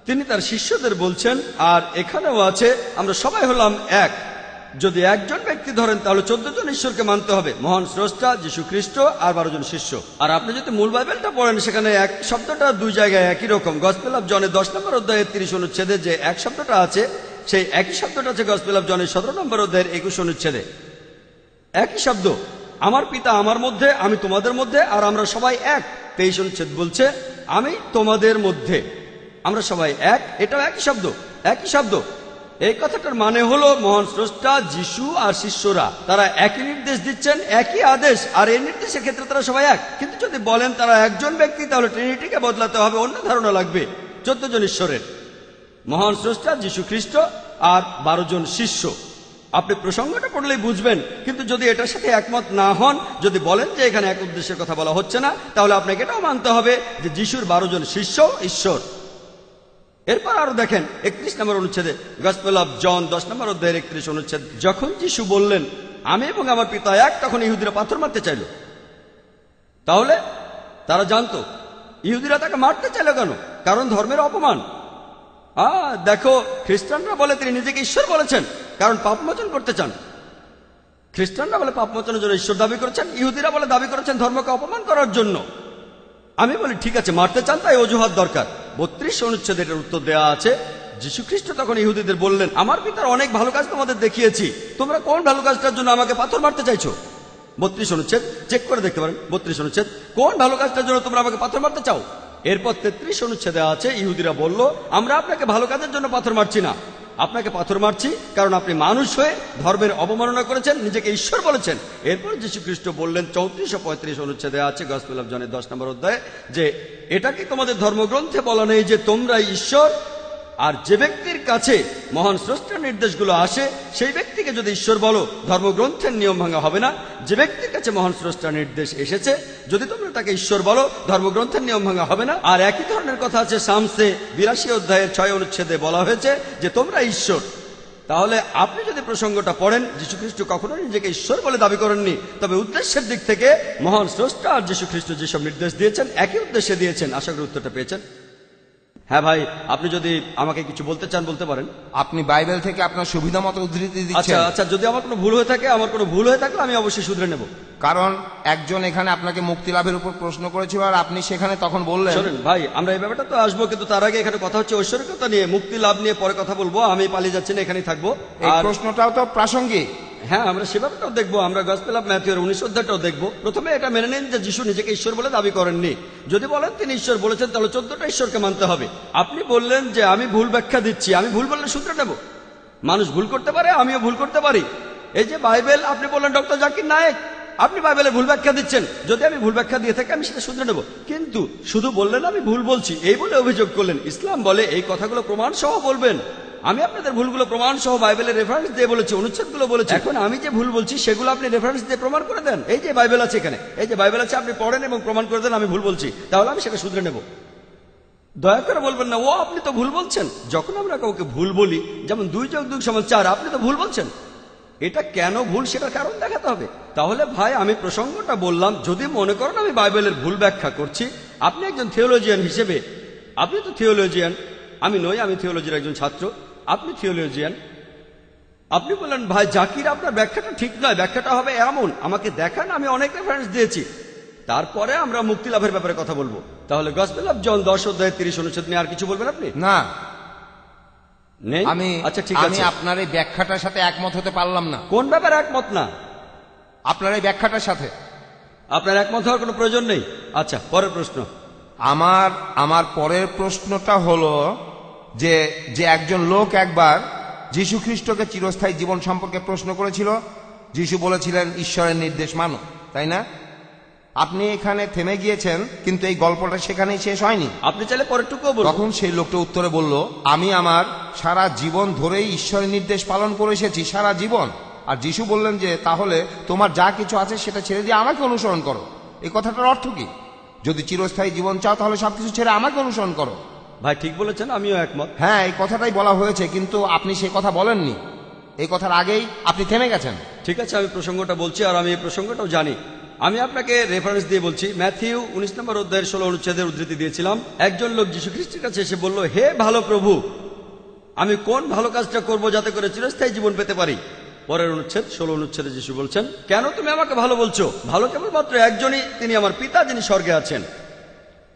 তিনি তার শিষ্যদের বলছেন, আর এখানেও আছে আমরা সবাই হলাম এক। যদি একজন ব্যক্তি ধরেন তাহলে 14 জন ঈশ্বরকে মানতে হবে, মহান স্রষ্টা, যীশু খ্রিস্ট আর 12 জন শিষ্য। আর আপনি যদি মূল বাইবেলটা পড়েন সেখানে এক শব্দটা দুই জায়গায় একই রকম। গসপেল অফ জনের 10 নম্বর অধ্যায়ের 30 অনুচ্ছেদে যে এক শব্দটা আছে সেই একই শব্দটা আছে গসপেল অফ জনের 17 নম্বর অধ্যায়ের 21 অনুচ্ছেদে। একই শব্দ, আমার পিতা আমার মধ্যে আমি তোমাদের মধ্যে আর আমরা সবাই এক। 23 অনুচ্ছেদ বলছে আমি তোমাদের মধ্যে, আমরা সবাই এক। এটাও একই শব্দ, একই শব্দ। এই কথাটার মানে হলো মহান স্রষ্টা, যীশু আর শিষ্যরা তারা একই নির্দেশ দিচ্ছেন, একই আদেশ, আর এই নির্দেশের ক্ষেত্রে তারা সবাই এক। কিন্তু যদি বলেন তারা একজন ব্যক্তি তাহলে ট্রিনিটিকে বদলাতে হবে, অন্য ধারণা লাগবে। 14 জন ঈশ্বরের, মহান স্রষ্টা, যীশু খ্রিস্ট আর 12 জন শিষ্য। আপনি প্রসঙ্গটা পড়লেই বুঝবেন। কিন্তু যদি এটার সাথে একমত না হন, যদি বলেন যে এখানে এক উদ্দেশ্যের কথা বলা হচ্ছে না, তাহলে আপনাকে এটাও মানতে হবে যে যীশুর 12 জন শিষ্য ঈশ্বর। এরপর আরো দেখেন 31 নম্বর অনুচ্ছেদে গসপেল অফ জন 10 নম্বর অধ্যায়ের 31 অনুচ্ছেদ, যখন যীশু বললেন আমি এবং আমার পিতা এক, তখন ইহুদিরা পাথর মারতে চাইল। তাহলে তারা জানতো ইহুদিরা তাকে মারতে চাইল কেন? কারণ ধর্মের অপমান। দেখো, খ্রিস্টানরা বলে তিনি নিজেকে ঈশ্বর বলেছেন কারণ পাপমোচন করতে চান। খ্রিস্টানরা বলে পাপমোচনের জন্য ঈশ্বর দাবি করেছেন, ইহুদিরা বলে দাবি করেছেন ধর্মকে অপমান করার জন্য। আমি বলি ঠিক আছে, মারতে চান তাই অজুহাত দরকার। 32 অনুচ্ছেদে এটার উত্তর দেওয়া আছে। যীশু খ্রিস্ট তখন ইহুদিদের বললেন আমার পিতার অনেক ভালো কাজ তোমাদের দেখিয়েছি, তোমরা কোন ভালো কাজটার জন্য আমাকে পাথর মারতে চাইছো? 32 অনুচ্ছেদ চেক করে দেখতে পারেন। 32 অনুচ্ছেদ, কোন ভালো কাজটার জন্য তোমরা আমাকে পাথর মারতে চাও? এরপর 33 অনুচ্ছেদে আছে ইহুদিরা বলল আমরা আপনাকে ভালো কাজের জন্য পাথর মারছি না, আপনাকে পাথর মারছি কারণ আপনি মানুষ হয়ে ধর্মের অবমাননা করেছেন, নিজেকে ঈশ্বর বলেছেন। এরপর যীশু খ্রিস্ট বললেন 34 ও 35 অনুচ্ছেদে আছে গসপেল অফ জনের 10 নম্বর অধ্যায়ে যে এটা কি তোমাদের ধর্মগ্রন্থে বলা নেই যে তোমরাই ঈশ্বর? আর যে ব্যক্তির কাছে মহান স্রষ্টার নির্দেশগুলো আসে সেই ব্যক্তিকে যদি ঈশ্বর বলো, ধর্মগ্রন্থের নিয়ম ভাঙা হবে না। যে ব্যক্তির কাছে মহান স্রষ্টার নির্দেশ এসেছে যদি তোমরা তাকে ঈশ্বর বলো, ধর্মগ্রন্থের নিয়ম ভাঙা হবে না। আর একই ধরনের কথা আছে শামসে 82 অধ্যায়ের 6 অনুচ্ছেদে বলা হয়েছে যে তোমরা ঈশ্বর। তাহলে আপনি যদি প্রসঙ্গটা পড়েন, যীশু খ্রিস্ট কখনো নিজেকে ঈশ্বর বলে দাবি করেননি, তবে উদ্দেশ্যের দিক থেকে মহান স্রষ্টা আর যীশু খ্রিস্ট যেসব নির্দেশ দিয়েছেন একই উদ্দেশ্যে দিয়েছেন। আশা করি উত্তরটা পেয়েছেন। হ্যাঁ ভাই, আপনি যদি আমাকে কিছু বলতে চান বলতে পারেন। আপনি বাইবেল থেকে আপনার সুবিধা মতো উদ্ধৃতি দিচ্ছেন। আচ্ছা, যদি আমার কোনো ভুল হয়ে থাকে, আমার কোনো ভুল হয়ে থাকলে আমি অবশ্যই শুধরে নেব। কারণ একজন এখানে আপনাকে মুক্তি লাভের উপর প্রশ্ন করেছিল আর আপনি সেখানে তখন বললেন। শোনেন ভাই, আমরা এই ব্যাপারটা তো আসবো, কিন্তু তার আগে এখানে কথা হচ্ছে ঐশ্বরিকতা নিয়ে, মুক্তি লাভ নিয়ে পরে কথা বলবো। আমি পালিয়ে যাচ্ছি না, এখানেই থাকবো। এই প্রশ্নটাও তো প্রাসঙ্গিক। হ্যাঁ, আমরা সে ব্যাপারটাও দেখবো। আমরা গসপেল অফ ম্যাথিউর 19 অধ্যায়টাও দেখবো। প্রথমে এটা মেনে নিন যে যীশু নিজেকে ঈশ্বর বলে দাবি করেননি। যদি বলেন তিনি ঈশ্বর বলেছেন তাহলে 14টা ঈশ্বরকে মানতে হবে। আপনি বললেন যে আমি ভুল ব্যাখ্যা দিচ্ছি, আমি ভুল বললে শুধরে নেব। মানুষ ভুল করতে পারে, আমিও ভুল করতে পারি। এই যে বাইবেল, আপনি বললেন ডক্টর জাকির নায়েক আপনি বাইবেলে ভুল ব্যাখ্যা দিচ্ছেন, যদি আমি ভুল ব্যাখ্যা দিয়ে থাকি আমি সেটা শুধরে নেব, কিন্তু শুধু বললেন আমি ভুল বলছি এই বলে অভিযোগ করলেন। ইসলাম বলে এই কথাগুলো প্রমাণ সহ বলবেন। আমি আপনাদের ভুলগুলো প্রমাণ সহ বাইবেলের রেফারেন্স দিয়ে বলেছি, অনুচ্ছেদগুলো বলেছি। এখন আমি যে ভুল বলছি সেগুলো আপনি রেফারেন্স দিয়ে প্রমাণ করে দেন। এই যে বাইবেল আছে এখানে, এই যে বাইবেল আছে, আপনি পড়েন এবং প্রমাণ করে দেন আমি ভুল বলছি, তাহলে আমি সেটা শুধরে নেব। দয়া করে বলবেন না ও আপনি তো ভুল বলছেন। যখন আমরা কাউকে ভুল বলি, যেমন 2 + 2 = 4, আপনি তো ভুল বলছেন, এটা কেন ভুল সেটার কারণ দেখাতে হবে। তাহলে ভাই আমি প্রসঙ্গটা বললাম, যদি মনে করেন আমি বাইবেলের ভুল ব্যাখ্যা করছি, আপনি একজন থিওলজিয়ান হিসেবে, আপনি তো থিওলজিয়ান, আমি নই, আমি থিওলজির একজন ছাত্র, আপনি থিওলজিয়ান, আপনি বললেন ভাই জাকির আপনার ব্যাখ্যাটা ঠিক নয়, ব্যাখ্যাটা হবে এমন, আমাকে দেখান, আমি অনেক রেফারেন্স দিয়েছি, তারপরে আমরা মুক্তি লাভের ব্যাপারে কথা বলবো। তাহলে গসপেল অফ জন 10 অধ্যায় 30 অনুচ্ছেদ নিয়ে আর কিছু বলবেন আপনি? না, নেই। আমি আচ্ছা ঠিক আছে, আপনার এই ব্যাখ্যাটার সাথে একমত হতে পারলাম না। কোন ব্যাপারে একমত না? আপনার এই ব্যাখ্যাটার সাথে আপনার একমত হওয়ার কোনো প্রয়োজন নেই। আচ্ছা, পরের প্রশ্ন। আমার পরের প্রশ্নটা হলো যে যে একজন লোক একবার যীশু খ্রিস্টকে চিরস্থায়ী জীবন সম্পর্কে প্রশ্ন করেছিল, যীশু বলেছিলেন ঈশ্বরের নির্দেশ মানো, তাই না? আপনি এখানে থেমে গিয়েছেন, কিন্তু এই গল্পটা সেখানেই শেষ হয়নি। আপনি চাইলে পরেরটুকুও বলুন। তখন সেই লোকটা উত্তরে বলল, আমি আমার সারা জীবন ধরেই ঈশ্বরের নির্দেশ পালন করে এসেছি, সারা জীবন। আর যীশু বললেন যে তাহলে তোমার যা কিছু আছে সেটা ছেড়ে দিয়ে আমাকে অনুসরণ করো। এই কথাটার অর্থ কি? যদি চিরস্থায়ী জীবন চাও তাহলে সবকিছু ছেড়ে আমাকে অনুসরণ করো। ভাই ঠিক বলেছেন, আমিও একমত। হ্যাঁ, এই কথাটাই বলা হয়েছে, কিন্তু আপনি সেই কথা বলেননি। এই কথার আগেই আপনি থেমে গেছেন। ঠিক আছে, আমি প্রসঙ্গটা বলছি, আর আমি এই প্রসঙ্গটাও জানি। আমি আপনাকে রেফারেন্স দিয়ে বলছি, ম্যাথিউ 19 অধ্যায়ের 16 অনুচ্ছেদের উদ্ধৃতি দিয়েছিলাম। একজন লোক যীশু খ্রিস্টের কাছে এসে বলল, হে ভালো প্রভু, আমি কোন ভালো কাজটা করব যাতে করে চিরস্থায়ী জীবন পেতে পারি? পরের অনুচ্ছেদ 16 অনুচ্ছেদে যীশু বলছেন, কেন তুমি আমাকে ভালো বলছো? ভালো কেবলমাত্র একজনই, তিনি আমার পিতা যিনি স্বর্গে আছেন।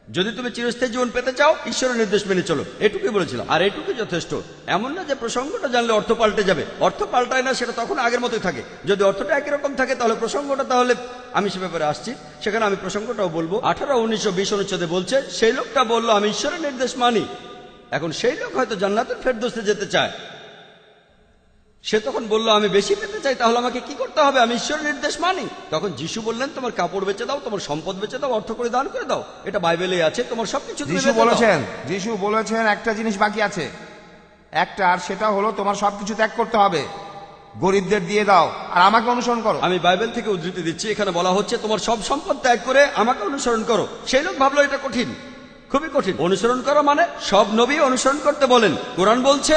যদি তুমি চিরস্থায়ী জীবন পেতে চাও ঈশ্বরের নির্দেশ মেনে চলো, এটুকুই বলেছিলাম, আর এটুকুই যথেষ্ট। এমন না যে প্রসঙ্গটা জানলে অর্থ পাল্টে যাবে, অর্থ পাল্টায় না, সেটা তখন আগের মতোই থাকে। যদি অর্থটা একই রকম থাকে তাহলে প্রসঙ্গটা, তাহলে আমি সে ব্যাপারে আসছি, সেখানে আমি প্রসঙ্গটাও বলবো। 18, 19 ও 20 অনুচ্ছেদে বলছে, সেই লোকটা বলল আমি ঈশ্বরের নির্দেশ মানি। এখন সেই লোক হয়তো জান্নাতুল ফেরদৌসে যেতে চায়, সে তখন বলল আমি বেশি পেতে চাই, তাহলে আমাকে কি করতে হবে? আমি ঈশ্বরের নির্দেশ মানি। তখন যিশু বললেন, তোমার কাপড় বেচে দাও, তোমার সম্পদ বেচে দাও, অর্থ করে দান করে দাও, এটা বাইবেলে আছে, তোমার সবকিছু। যিশু বলেছেন একটা জিনিস বাকি আছে, একটা, আর সেটা হলো তোমার সবকিছু ত্যাগ করতে হবে, গরিবদের দিয়ে দাও আর আমাকে অনুসরণ করো। আমি বাইবেল থেকে উদ্ধৃতি দিচ্ছি, এখানে বলা হচ্ছে তোমার সব সম্পদ ত্যাগ করে আমাকে অনুসরণ করো। সেই লোক ভাবলো এটা কঠিন, খুবই কঠিন। অনুসরণ করো মানে সব নবী অনুসরণ করতে বলেন। কোরআন বলছে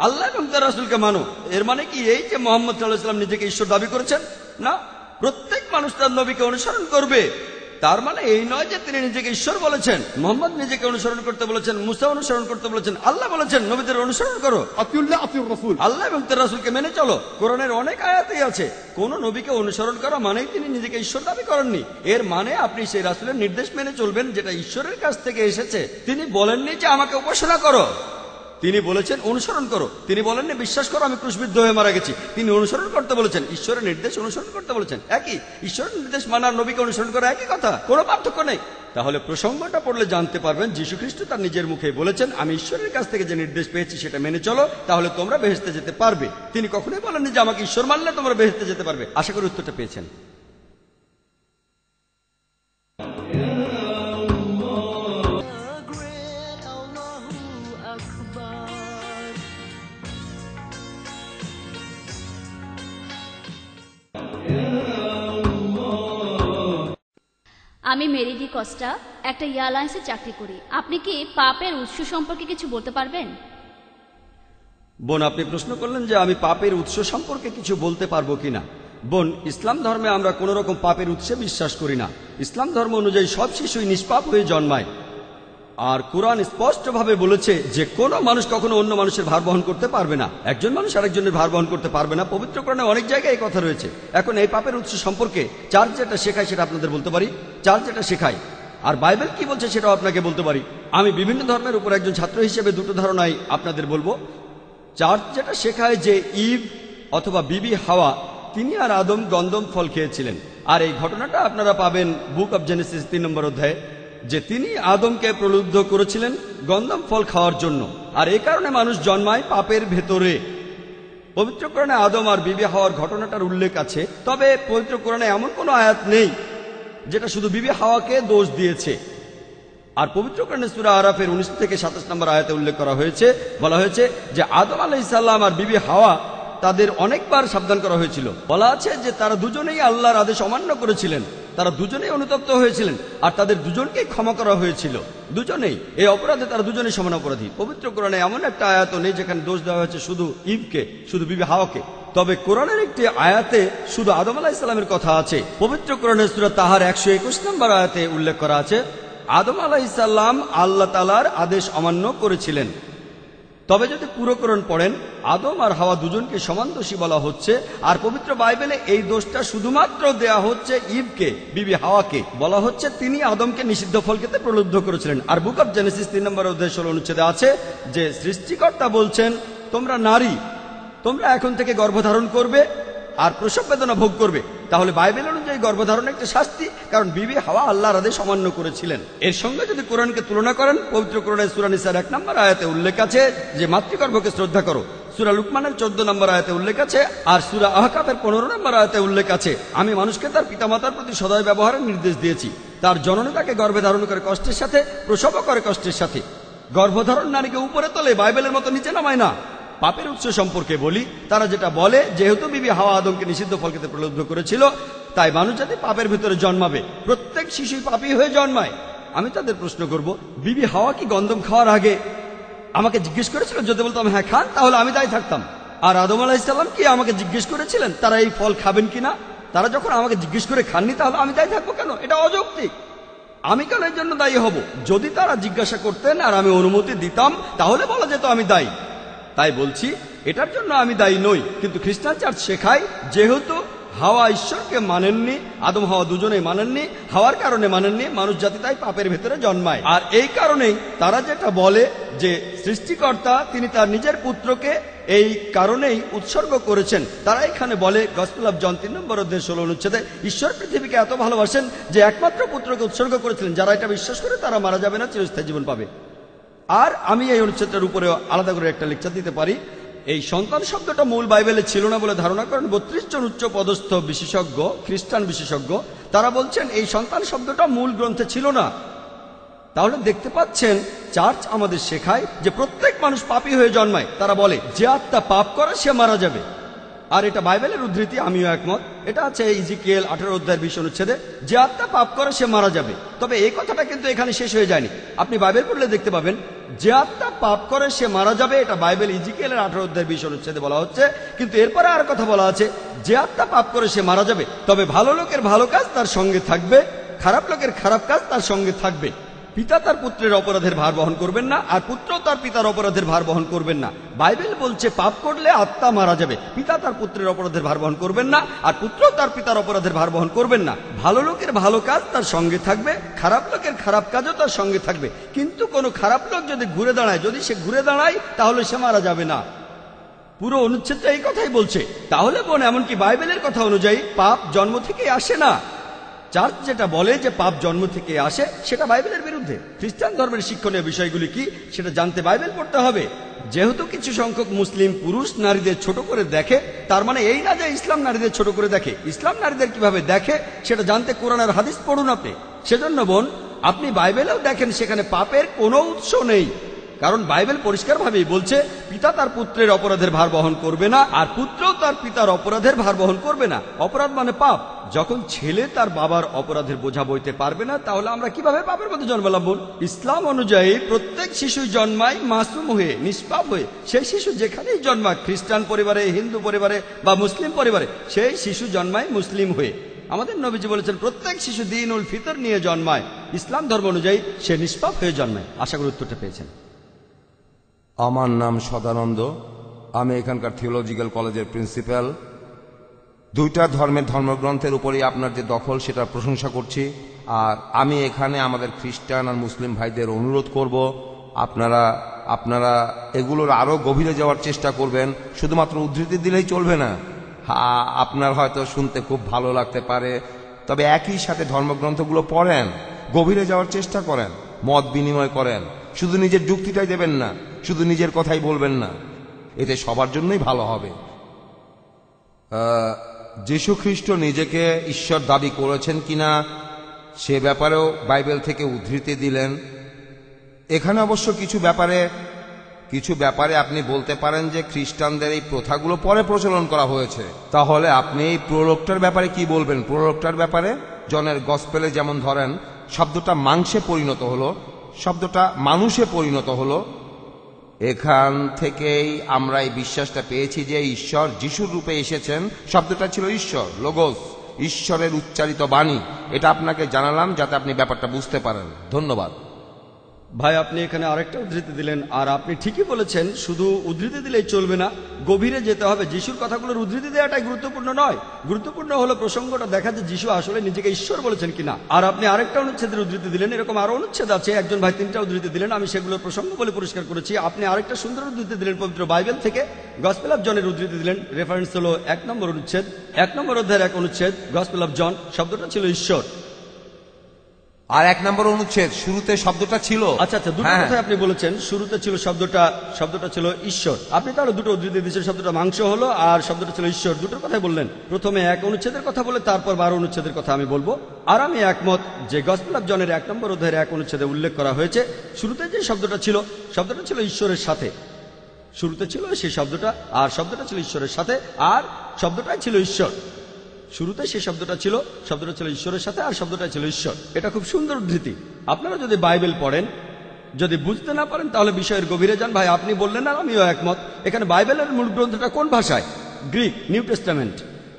আল্লাহ এবং তার রাসূলকে মানো। এর মানে কি এই যে মুহাম্মদ সাল্লাল্লাহু আলাইহি ওয়াসাল্লাম নিজেকে ঈশ্বর দাবি করেছেন? না, প্রত্যেক মানুষ তার নবীকে অনুসরণ করবে। তার মানে এই নয় যে তিনি নিজেকে ঈশ্বর বলেছেন। মুহাম্মদ নিজেকে অনুসরণ করতে বলেছেন, মুসা অনুসরণ করতে বলেছেন, আল্লাহ বলেছেন নবীদের অনুসরণ করো, আল্লাহ এবং তার রাসূলকে মেনে চলো। কোরআনের অনেক আয়াতেই আছে কোন নবীকে অনুসরণ করা মানেই তিনি নিজেকে ঈশ্বর দাবি করেননি। এর মানে আপনি সেই রাসূলের নির্দেশ মেনে চলবেন যেটা ঈশ্বরের কাছ থেকে এসেছে। তিনি বলেননি যে আমাকে উপাসনা করো, তিনি বলেছেন অনুসরণ করো। তিনি বলেননি বিশ্বাস করো আমি ক্রুশবিদ্ধ হয়ে মারা গেছি, তিনি অনুসরণ করতে বলেছেন, ঈশ্বরের নির্দেশ অনুসরণ করতে বলেছেন। একই, ঈশ্বরের নির্দেশ মানার নবীকে অনুসরণ করা একই কথা, কোনো পার্থক্য নেই। তাহলে প্রসঙ্গটা পড়লে জানতে পারবেন যীশু খ্রিস্ট তার নিজের মুখে বলেছেন আমি ঈশ্বরের কাছ থেকে যে নির্দেশ পেয়েছি সেটা মেনে চলো, তাহলে তোমরা বেহেশতে যেতে পারবে। তিনি কখনোই বলেননি যে আমাকে ঈশ্বর মানলে তোমরা বেহেশতে যেতে পারবে। আশা করি উত্তরটা পেয়েছেন। আমি মেরিডি কস্টা, একটা এয়ারলাইন্সে চাকরি করি। আপনি কি পাপের উৎস সম্পর্কে কিছু বলতে পারবেন? বোন, আপনি প্রশ্ন করলেন যে আমি পাপের উৎস সম্পর্কে কিছু বলতে পারবো কিনা। বোন, ইসলাম ধর্মে আমরা কোন রকম পাপের উৎসে বিশ্বাস করি না। ইসলাম ধর্ম অনুযায়ী সব শিশুই নিষ্পাপ হয়ে জন্মায়, আর কোরআন স্পষ্টভাবে বলেছে যে কোনো মানুষ কখনো অন্য মানুষের ভার বহন করতে পারবে না, একজন মানুষ আরেকজনের ভার বহন করতে পারবে না। পবিত্র কোরআনে অনেক জায়গায় এই কথা রয়েছে। এখন এই পাপের উৎস সম্পর্কে চার্চ যেটা শেখায় সেটা আপনাদের বলতে পারি, চার্চ যেটা শেখায়, আর বাইবেল কি বলছে সেটাও আপনাকে বলতে পারি। আমি বিভিন্ন ধর্মের উপর একজন ছাত্র হিসেবে দুটো ধারণাই আপনাদের বলবো। চার্চ যেটা শেখায় যে ইভ অথবা বিবি হাওয়া, তিনি আর আদম গন্ধম ফল খেয়েছিলেন, আর এই ঘটনাটা আপনারা পাবেন বুক অব জেনেসিস 3 নম্বর অধ্যায়ে, যে তিনি আদমকে প্রলুব্ধ করেছিলেন গন্ধম ফল খাওয়ার জন্য। আর এই কারণে মানুষ জন্মায় পাপের ভেতরে। পবিত্র কোরআনে আদম আর বিবি হাওয়ার ঘটনাটার উল্লেখ আছে, তবে পবিত্র কোরআনে এমন কোনো আয়াত নেই যেটা শুধু বিবি হাওয়াকে দোষ দিয়েছে। আর পবিত্র কোরআনে সূরা আরাফের 19 থেকে 27 নম্বর আয়াতে উল্লেখ করা হয়েছে, বলা হয়েছে যে আদম আলাইহিস সালাম আর বিবি হাওয়া তাদের অনেকবার সাবধান করা হয়েছিল। বলা আছে যে তারা দুজনেই আল্লাহর আদেশ অমান্য করেছিলেন, তারা দুজনেই অনুতপ্ত হয়েছিলেন, আর তাদের দুজনকেই ক্ষমা করা হয়েছিল। দুজনেই এই অপরাধে তারা দুজনেই সমান অপরাধী। পবিত্র কোরআনে এমন একটা আয়াত নেই যেখানে দোষ দেওয়া হয়েছে শুধু ইভকে, শুধু বিবি হাওয়াকে। তবে কোরআনের একটি আয়াতে শুধু আদম আলাইহিস সালামের কথা আছে। পবিত্র কোরআনের সূরা তাহার 121 নম্বর আয়াতে উল্লেখ করা আছে, আদম আলাইহিস সালাম আল্লাহ তাআলার আদেশ অমান্য করেছিলেন। তবে যদি পুরো কোরআন পড়েন, আদম আর হাওয়া দুজনকে সমান দোষী বলা হচ্ছে। আর পবিত্র বাইবেলে এই দোষটা শুধুমাত্র দেয়া হচ্ছে ইভকে, বিবি হাওয়াকে। বলা হচ্ছে তিনি আদমকে নিষিদ্ধ ফল খেতে প্রলুব্ধ করেছিলেন। আর বুক অব জেনেসিস 3 নম্বর অধ্যায় 16 অনুচ্ছেদে আছে যে সৃষ্টিকর্তা বলছেন, তোমরা নারী, তোমরা এখন থেকে গর্ভধারণ করবে আর প্রসব বেদনা ভোগ করবে। তাহলে বাইবেল অনুযায়ী গর্ভধারণ একটা শাস্তি, কারণ বিবি হাওয়া আল্লাহর আদেশ অমান্য করেছিলেন। এর সঙ্গে যদি কোরআনকে তুলনা করেন, পবিত্র কোরআনের সূরা নিসার 1 নম্বর আয়াতে উল্লেখ আছে যে মাতৃগর্ভকে শ্রদ্ধা করো। সূরা লুকমানের 14 নম্বর আয়াতে উল্লেখ আছে, আর সূরা আহকাফের 15 নম্বর আয়াতে উল্লেখ আছে, আমি মানুষকে তার পিতামাতার প্রতি সদয় ব্যবহারের নির্দেশ দিয়েছি। তার জননী তাকে গর্ভে ধারণ করে কষ্টের সাথে, প্রসবও করে কষ্টের সাথে। গর্ভধারণ নারীকে উপরে তোলে, বাইবেলের মতো নিচে নামায় না। পাপের উৎস সম্পর্কে বলি, তারা যেটা বলে, যেহেতু বিবি হাওয়া আদমকে নিষিদ্ধ ফল খেতে প্রলুব্ধ করেছিল, তাই মানুষ জাতি পাপের ভিতরে জন্মাবে। প্রত্যেক শিশুই পাপী হয়ে জন্মায়। আমি তাদের প্রশ্ন করব, বিবি হাওয়া কি গন্ধম খাওয়ার আগে আমাকে জিজ্ঞেস করেছিল? যদি বলতাম হ্যাঁ খান, তাহলে আমি দায়ী থাকতাম। আর আদম আলাইহিস সালাম কি আমাকে জিজ্ঞেস করেছিলেন তারা এই ফল খাবেন কিনা? তারা যখন আমাকে জিজ্ঞেস করে খাননি, তাহলে আমি দায়ী থাকবো কেন? এটা অযৌক্তিক। আমি কেন এর জন্য দায়ী হব? যদি তারা জিজ্ঞাসা করতেন আর আমি অনুমতি দিতাম, তাহলে বলা যেত আমি দায়ী। তাই বলছি, এটার জন্য আমি দায়ী নই। কিন্তু খ্রিস্টান চার্চ শেখায়, যেহেতু হাওয়া ঈশ্বরকে মানেননি, আদম হাওয়া দুজনেই মানেননি, হাওয়ার কারণে মানেননি, মানুষ জাতি তাই পাপের ভেতরে জন্মায়। আর এই কারণেই তারা যেটা বলে যে সৃষ্টিকর্তা তিনি তার নিজের পুত্রকে এই কারণেই উৎসর্গ করেছেন। তারা এখানে বলে, গসপেল অফ জন 3 নম্বর অধ্যায় 16 অনুচ্ছেদে, ঈশ্বর পৃথিবীকে এত ভালোবাসেন যে একমাত্র পুত্রকে উৎসর্গ করেছিলেন। যারা এটা বিশ্বাস করে তারা মারা যাবে না, চিরস্থায়ী জীবন পাবে। আর আমি এই অনুচ্ছেদটার উপরে আলাদা করে একটা লেকচার দিতে পারি। এই সন্তান শব্দটা মূল বাইবেলে ছিল না বলে ধারণা করেন 32 জন উচ্চ পদস্থ বিশেষজ্ঞ, খ্রিস্টান বিশেষজ্ঞ। তারা বলছেন এই সন্তান শব্দটা মূল গ্রন্থে ছিল না। তাহলে দেখতে পাচ্ছেন, চার্চ আমাদের শেখায় যে প্রত্যেক মানুষ পাপী হয়ে জন্মায়। তারা বলে যে আত্মা পাপ করে সে মারা যাবে। আর এটা বাইবেলের উদ্ধৃতি, আমিও একমত। এটা আছে ইজিকিয়েল 18 অধ্যায় 20 অনুচ্ছেদে, যে আত্মা পাপ করে সে মারা যাবে। তবে এই কথাটা কিন্তু এখানে শেষ হয়ে যায়নি। আপনি বাইবেল পড়লে দেখতে পাবেন, যে আত্মা পাপ করে সে মারা যাবে, এটা বাইবেল ইজিকিয়েলের 18 অধ্যায় 20 অনুচ্ছেদে বলা হচ্ছে। কিন্তু এরপরে আর কথা বলা আছে, যে আত্মা পাপ করে সে মারা যাবে, তবে ভালো লোকের ভালো কাজ তার সঙ্গে থাকবে, খারাপ লোকের খারাপ কাজ তার সঙ্গে থাকবে। পিতা তার পুত্রের অপরাধের ভার বহন করবেন না, আর পুত্র তার পিতার অপরাধের ভার বহন করবেন না। বাইবেল বলছে পাপ করলে আত্মা মারা যাবে। পিতা তার পুত্রের অপরাধের ভার বহন করবেন না, আর পুত্র তার পিতার অপরাধের ভার বহন করবেন না। ভালো লোকের ভালো কাজ তার সঙ্গে থাকবে, খারাপ লোকের খারাপ কাজও তার সঙ্গে থাকবে। কিন্তু কোনো খারাপ লোক যদি ঘুরে দাঁড়ায়, যদি সে ঘুরে দাঁড়ায়, তাহলে সে মারা যাবে না। পুরো অনুচ্ছেদটা এই কথাই বলছে। তাহলে বোন, এমনকি বাইবেলের কথা অনুযায়ী পাপ জন্ম থেকে আসে না। চার্চ যেটা বলে যে পাপ জন্ম থেকে আসে, সেটা বাইবেলের বিরুদ্ধে। খ্রিস্টান ধর্মের শিক্ষণীয় বিষয়গুলি কি, সেটা জানতে বাইবেল পড়তে হবে। যেহেতু কিছু সংখ্যক মুসলিম পুরুষ নারীদের ছোট করে দেখে, তার মানে এই না যে ইসলাম নারীদের ছোট করে দেখে। ইসলাম নারীদের কিভাবে দেখে সেটা জানতে কোরআন আর হাদিস পড়ুন আপনি। সেজন্য বোন, আপনি বাইবেলেও দেখেন সেখানে পাপের কোনো উৎস নেই। কারণ বাইবেল পরিষ্কারভাবেই বলছে, পিতা তার পুত্রের অপরাধের ভার বহন করবে না, আর পুত্রও তার পিতার অপরাধের ভার বহন করবে না। অপরাধ মানে পাপ। যখন ছেলে তার বাবার অপরাধের বোঝা বইতে পারবে না, তাহলে আমরা কিভাবে পাপের মধ্যে জন্মালাম বোন? ইসলাম অনুযায়ী প্রত্যেক শিশু জন্মায় মাসুম হয়ে, নিষ্পাপ হয়ে। সেই শিশু যেখানেই জন্মায়, খ্রিস্টান পরিবারে, হিন্দু পরিবারে বা মুসলিম পরিবারে, সেই শিশু জন্মায় মুসলিম হয়ে। আমাদের নবীজি বলেছেন প্রত্যেক শিশু দ্বীনুল ফিতর নিয়ে জন্মায়। ইসলাম ধর্ম অনুযায়ী সে নিষ্পাপ হয়ে জন্মায়। আশা করি উত্তরটা পেয়েছেন। আমার নাম সদানন্দ, আমি এখানকার থিওলজিক্যাল কলেজের প্রিন্সিপাল। দুইটা ধর্মের ধর্মগ্রন্থের উপরেই আপনার যে দখল, সেটা প্রশংসা করছি। আর আমি এখানে আমাদের খ্রিস্টান আর মুসলিম ভাইদের অনুরোধ করব, আপনারা এগুলোর আরও গভীরে যাওয়ার চেষ্টা করবেন। শুধুমাত্র উদ্ধৃতি দিলেই চলবে না। আপনার হয়তো শুনতে খুব ভালো লাগতে পারে, তবে একই সাথে ধর্মগ্রন্থগুলো পড়েন, গভীরে যাওয়ার চেষ্টা করেন, মত বিনিময় করেন। শুধু নিজের যুক্তিটাই দেবেন না, শুধু নিজের কথাই বলবেন না, এতে সবার জন্যই ভালো হবে। যীশু খ্রিস্ট নিজেকে ঈশ্বর দাবি করেছেন কিনা সে ব্যাপারেও বাইবেল থেকে উদ্ধৃতি দিলেন। এখানে অবশ্য কিছু ব্যাপারে আপনি বলতে পারেন যে খ্রিস্টানদের এই প্রথাগুলো পরে প্রচলন করা হয়েছে। তাহলে আপনি এই প্রলোভটার ব্যাপারে কি বলবেন? প্রলোভটার ব্যাপারে জনের গসপেলে যেমন ধরেন শব্দটা মাংসে পরিণত হলো, শব্দটা মানুষে পরিণত হলো, এখান থেকেই আমরা এই বিশ্বাসটা পেয়েছি যে ঈশ্বর যিশুর রূপে এসেছেন। শব্দটা ছিল ঈশ্বর, লোগোস, ঈশ্বরের উচ্চারিত বাণী। এটা আপনাকে জানালাম যাতে আপনি ব্যাপারটা বুঝতে পারেন। ধন্যবাদ। ভাই, আপনি এখানে আরেকটা উদ্ধৃতি দিলেন, আর আপনি ঠিকই বলেছেন, শুধু উদ্ধৃতি দিলেই চলবে না, গভীরে যেতে হবে। যিশুর কথাগুলোর উদ্ধৃতি দেওয়াটাই গুরুত্বপূর্ণ নয়, গুরুত্বপূর্ণ হলো প্রসঙ্গটা দেখা যে যিশু আসলে নিজেকে ঈশ্বর বলেছেন কিনা। আর আপনি আরেকটা অনুচ্ছেদের উদ্ধৃতি দিলেন, এরকম আরো অনুচ্ছেদ আছে, একজন ভাই 3টা উদ্ধৃতি দিলেন, আমি সেগুলোর প্রসঙ্গ বলে পরিষ্কার করেছি। আপনি আরেকটা সুন্দর উদ্ধৃতি দিলেন পবিত্র বাইবেল থেকে, গসপেল অফ জনের উদ্ধৃতি দিলেন, রেফারেন্স হলো 1 নম্বর অনুচ্ছেদ, 1 নম্বর অধ্যায়ের 1 অনুচ্ছেদ, গসপেল অফ জন, শব্দটা ছিল ঈশ্বর। আর 1 নম্বর অনুচ্ছেদ শুরুতে শব্দটা ছিল। আচ্ছা, দুটো কথাই আপনি বলেছেন, শুরুতে ছিল শব্দটা ছিল ঈশ্বর। আপনি তাহলে দুটো উদ্ধৃতি দিয়েছেন, শব্দটা মাংস হলো আর শব্দটা ছিল ঈশ্বর, দুটোর কথাই বললেন। প্রথমে 1 অনুচ্ছেদের কথা বলে তারপর 12 অনুচ্ছেদের কথা আমি বলবো। আর আমি একমত যে গসপেল অফ জনের 1 নম্বর অধ্যায়ের 1 অনুচ্ছেদে উল্লেখ করা হয়েছে, শুরুতে যে শব্দটা ছিল ঈশ্বরের সাথে। শুরুতে ছিল সেই শব্দটা, আর শব্দটা ছিল ঈশ্বরের সাথে, আর শব্দটাই ছিল ঈশ্বর। শুরুতে সেই শব্দটা ছিল ঈশ্বরের সাথে, আর শব্দটাই ছিল ঈশ্বর। এটা খুব সুন্দর উদ্ধৃতি। আপনারা যদি বাইবেল পড়েন, যদি বুঝতে না পারেন তাহলে বিষয়ের গভীরে যান। ভাই, আপনি বললেন আর আমিও একমত। এখানে বাইবেলের মূল গ্রন্থটা কোন ভাষায়? Greek, new testament.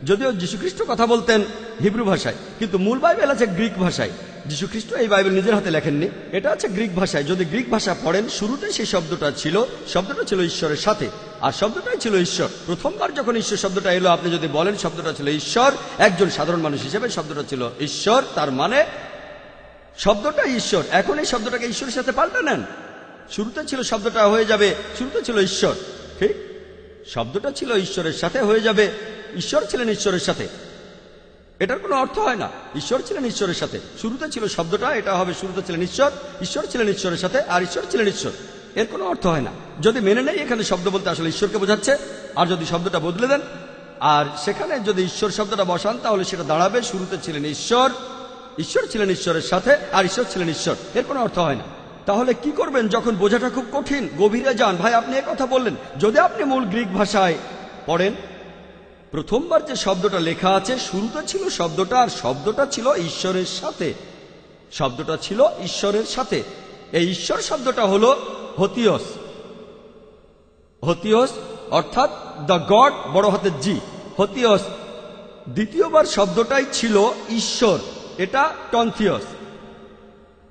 যদিও যীশুখ্রিস্ট কথা বলতেন হিব্রু ভাষায়, কিন্তু মূল বাইবেল আছে গ্রিক ভাষায়। যীশুখ্রিস্ট এই বাইবেল নিজের হাতে লেখেননি, এটা আছে গ্রিক ভাষায়। যদি গ্রিক ভাষা পড়েন, শুরুতে সেই শব্দটা ছিল ঈশ্বরের সাথে, আর শব্দটাই ছিল ঈশ্বর। প্রথমবার যখন ঈশ্বর শব্দটা এলো, আপনি যদি বলেন শব্দটা ছিল ঈশ্বর, একজন সাধারণ মানুষ হিসেবে শব্দটা ছিল ঈশ্বর, তার মানে শব্দটাই ঈশ্বর। এখন এই শব্দটাকে ঈশ্বরের সাথে পাল্টে নেন, শুরুতে ছিল শব্দটা হয়ে যাবে শুরুতে ছিল ঈশ্বর। ঠিক, শব্দটা ছিল ঈশ্বরের সাথে হয়ে যাবে ঈশ্বর ছিলেন ঈশ্বরের সাথে। এটার কোনো অর্থ হয় না। ঈশ্বর ছিলেন ঈশ্বরের সাথে, শুরুতে ছিল শব্দটা, এটা হবে শুরুতে ছিলেন ঈশ্বর, ঈশ্বর ছিলেন ঈশ্বরের সাথে, আর ঈশ্বর ছিলেন ঈশ্বর। এর কোনো অর্থ হয় না যদি মেনে নেই এখানে শব্দ বলতে আসলে ঈশ্বরকে বোঝাচ্ছে। আর যদি শব্দটা বদলে দেন আর সেখানে যদি ঈশ্বর শব্দটা বসান, তাহলে সেটা দাঁড়াবে শুরুতে ছিলেন ঈশ্বর, ঈশ্বর ছিলেন ঈশ্বরের সাথে, আর ঈশ্বর ছিলেন ঈশ্বর। এর কোনো অর্থ হয় না। তাহলে কি করবেন যখন বোঝাটা খুব কঠিন? গভীরে যান। ভাই, আপনি কথা বললেন, যদি আপনি মূল গ্রিক ভাষায় পড়েন, প্রথমবার যে শব্দটা লেখা আছে, শুরুতে ছিল শব্দটা, আর শব্দটা ছিল ঈশ্বরের সাথে। শব্দটা ছিল ঈশ্বরের সাথে। এই ঈশ্বর শব্দটা হলো হোথিওস। হোথিওস অর্থাৎ দ্য গড, বড় হাতের জি, হোথিওস। দ্বিতীয়বার শব্দটাই ছিল ঈশ্বর, এটা টনথিওস।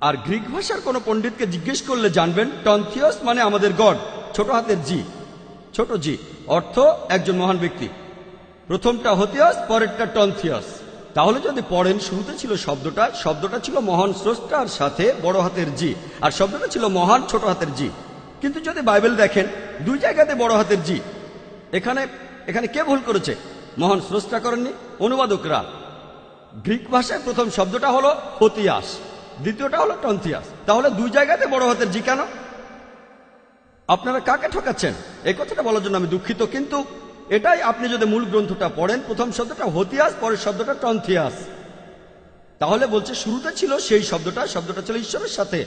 আর গ্রিক ভাষার কোনো পণ্ডিতকে জিজ্ঞেস করলে জানবেন টনথিওস মানে আমাদের গড, ছোট হাতের জি, ছোট জি, অর্থ একজন মহান ব্যক্তি। প্রথমটা হোথিওস, পরেরটা টনথিওস। তাহলে যদি পড়েন, শুরুতে ছিল শব্দটা ছিল মহান স্রষ্টার সাথে, বড় হাতের জি, আর শব্দটা ছিল মহান, ছোট হাতের জি। কিন্তু যদি বাইবেল দেখেন, 2 জায়গাতে বড় হাতের জি। এখানে কে ভুল করেছে? মহান স্রষ্টা করেননি, অনুবাদকরা। গ্রিক ভাষায় প্রথম শব্দটা হলো হোথিয়াস, দ্বিতীয়টা হলো টনথিয়াস। তাহলে 2 জায়গাতে বড় হাতের জি কেন? আপনারা কাকে ঠকাচ্ছেন? এই কথাটা বলার জন্য আমি দুঃখিত, কিন্তু এটাই। আপনি যদি মূল গ্রন্থটা পড়েন, প্রথম শব্দটা হোথিয়াস, পরের শব্দটা টনথিয়াস। তাহলে বলছে শুরুতে ছিল সেই শব্দটা ছিল ঈশ্বরের সাথে,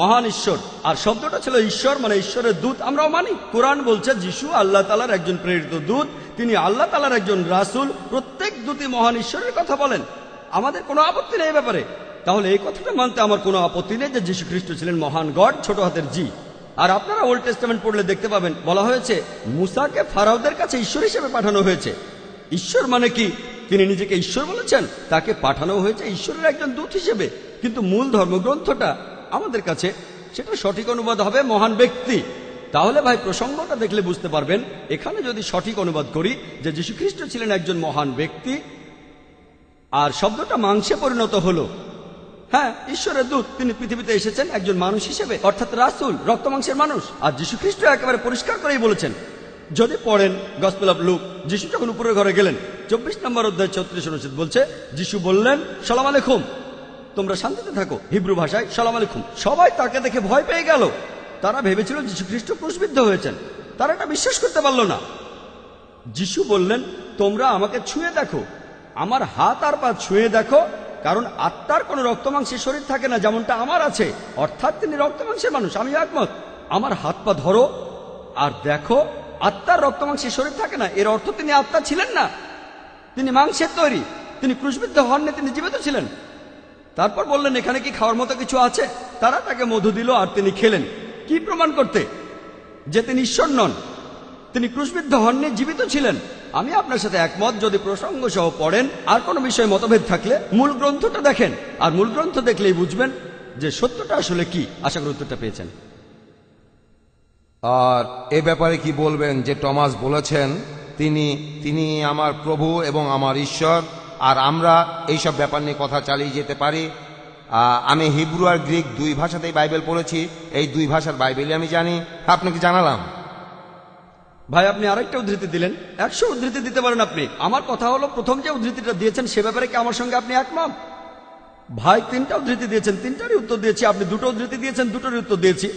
মহান ঈশ্বর, আর শব্দটা ছিল ঈশ্বর মানে ঈশ্বরের দূত। আমরাও মানি, কোরআন বলছে যিশু আল্লাহ তাআলার একজন প্রেরিত দূত, তিনি আল্লাহ তাআলার একজন রাসূল। প্রত্যেক দূতই মহান ঈশ্বরের কথা বলেন, আমাদের কোনো আপত্তি নেই এই ব্যাপারে। তাহলে এই কথাটা মানতে আমার কোনো আপত্তি নেই যে যীশু খ্রিস্ট ছিলেন মহান গড, ছোট হাতের জি। আর আপনারা ওল্ড টেস্টামেন্ট পড়লে দেখতে পাবেন, বলা হয়েছে মুসাকে ফারাওদের কাছে ঈশ্বর হিসেবে পাঠানো হয়েছে। ঈশ্বর মানে কি? তিনি নিজেকে ঈশ্বর বলেছেন, তাকে পাঠানো হয়েছে ঈশ্বরের একজন দূত হিসেবে। কিন্তু মূল ধর্মগ্রন্থটা আমাদের কাছে, সেটা সঠিক অনুবাদ হবে মহান ব্যক্তি। তাহলে ভাই, প্রসঙ্গটা দেখলে বুঝতে পারবেন, এখানে যদি সঠিক অনুবাদ করি যে যীশু খ্রিস্ট ছিলেন একজন মহান ব্যক্তি, আর শব্দটা মাংসে পরিণত হলো, হ্যাঁ, ঈশ্বরের দূত, তিনি পৃথিবীতে এসেছেন একজন মানুষ হিসেবে, অর্থাৎ রাসূল, রক্ত মাংসের মানুষ। আর যীশু খ্রিস্ট একেবারে পরিষ্কার করেই বলেছেন, যদি পড়েন গসপেল অফ লুক, যীশু যখন উপরের ঘরে গেলেন, 24 নম্বর অধ্যায় 34 অনুচ্ছেদ বলছে, যীশু বললেন সালাম আলাইকুম, তোমরা শান্তিতে থাকো। হিব্রু ভাষায় সালাম আলাইকুম। সবাই তাকে দেখে ভয় পেয়ে গেল। তারা ভেবেছিল যীশু খ্রিস্ট ক্রুশবিদ্ধ হয়েছেন। তারা এটা বিশ্বাস করতে পারল না। যিশু বললেন, তোমরা আমাকে ছুঁয়ে দেখো, আমার হাত আর পা ছুঁয়ে দেখো, কারণ আত্মার কোনো রক্তমাংসের শরীর থাকে না যেমনটা আমার আছে, অর্থাৎ তিনি রক্তমাংসের মানুষ, আমি একমত। আমার হাত পা ধরো আর দেখো, আত্মার রক্তমাংসের শরীর থাকে না, এর অর্থ তিনি আত্মা ছিলেন না, তিনি মাংসের তৈরি, তিনি ক্রুশবিদ্ধ হননি, তিনি জীবিত ছিলেন। তারপর বললেন, এখানে কি খাওয়ার মতো কিছু আছে? তারা তাকে মধু দিল আর তিনি খেলেন। কি প্রমাণ করতে যে তিনি ঈশ্বর নন, তিনি ক্রুশবিদ্ধ হননি, জীবিত ছিলেন। আমি আপনার সাথে একমত। যদি প্রসঙ্গ সহ পড়েন, আর কোনো বিষয়ে মতভেদ থাকলে মূল গ্রন্থটা দেখেন, আর মূল গ্রন্থ দেখলেই বুঝবেন যে সত্যটা আসলে কি। আশা করি উত্তরটা পেয়েছেন। আর এ ব্যাপারে কি বলবেন যে টমাস বলেছেন তিনি আমার প্রভু এবং আমার ঈশ্বর, আর আমরা এইসব ব্যাপার নিয়ে কথা চালিয়ে যেতে পারি। আমি হিব্রু আর গ্রিক দুই ভাষাতেই বাইবেল পড়েছি, এই দুই ভাষার বাইবেলই আমি জানি, আপনাকে জানালাম। ভাই, আপনি আরেকটা উদ্ধৃতি দিলেন, 100 উদ্ধৃতি দিতে পারেন আপনি। আমার কথা হলো, প্রথম যে উদ্ধৃতিটা দিয়েছেন সে ব্যাপারে কি আমার সঙ্গে আপনি একমত? ভাই 3টা উদ্ধৃতি দিয়েছেন, 3টারই উত্তর দিয়েছি। আপনি 2টো উদ্ধৃতি দিয়েছেন, 2টোরই উত্তর দিয়েছি।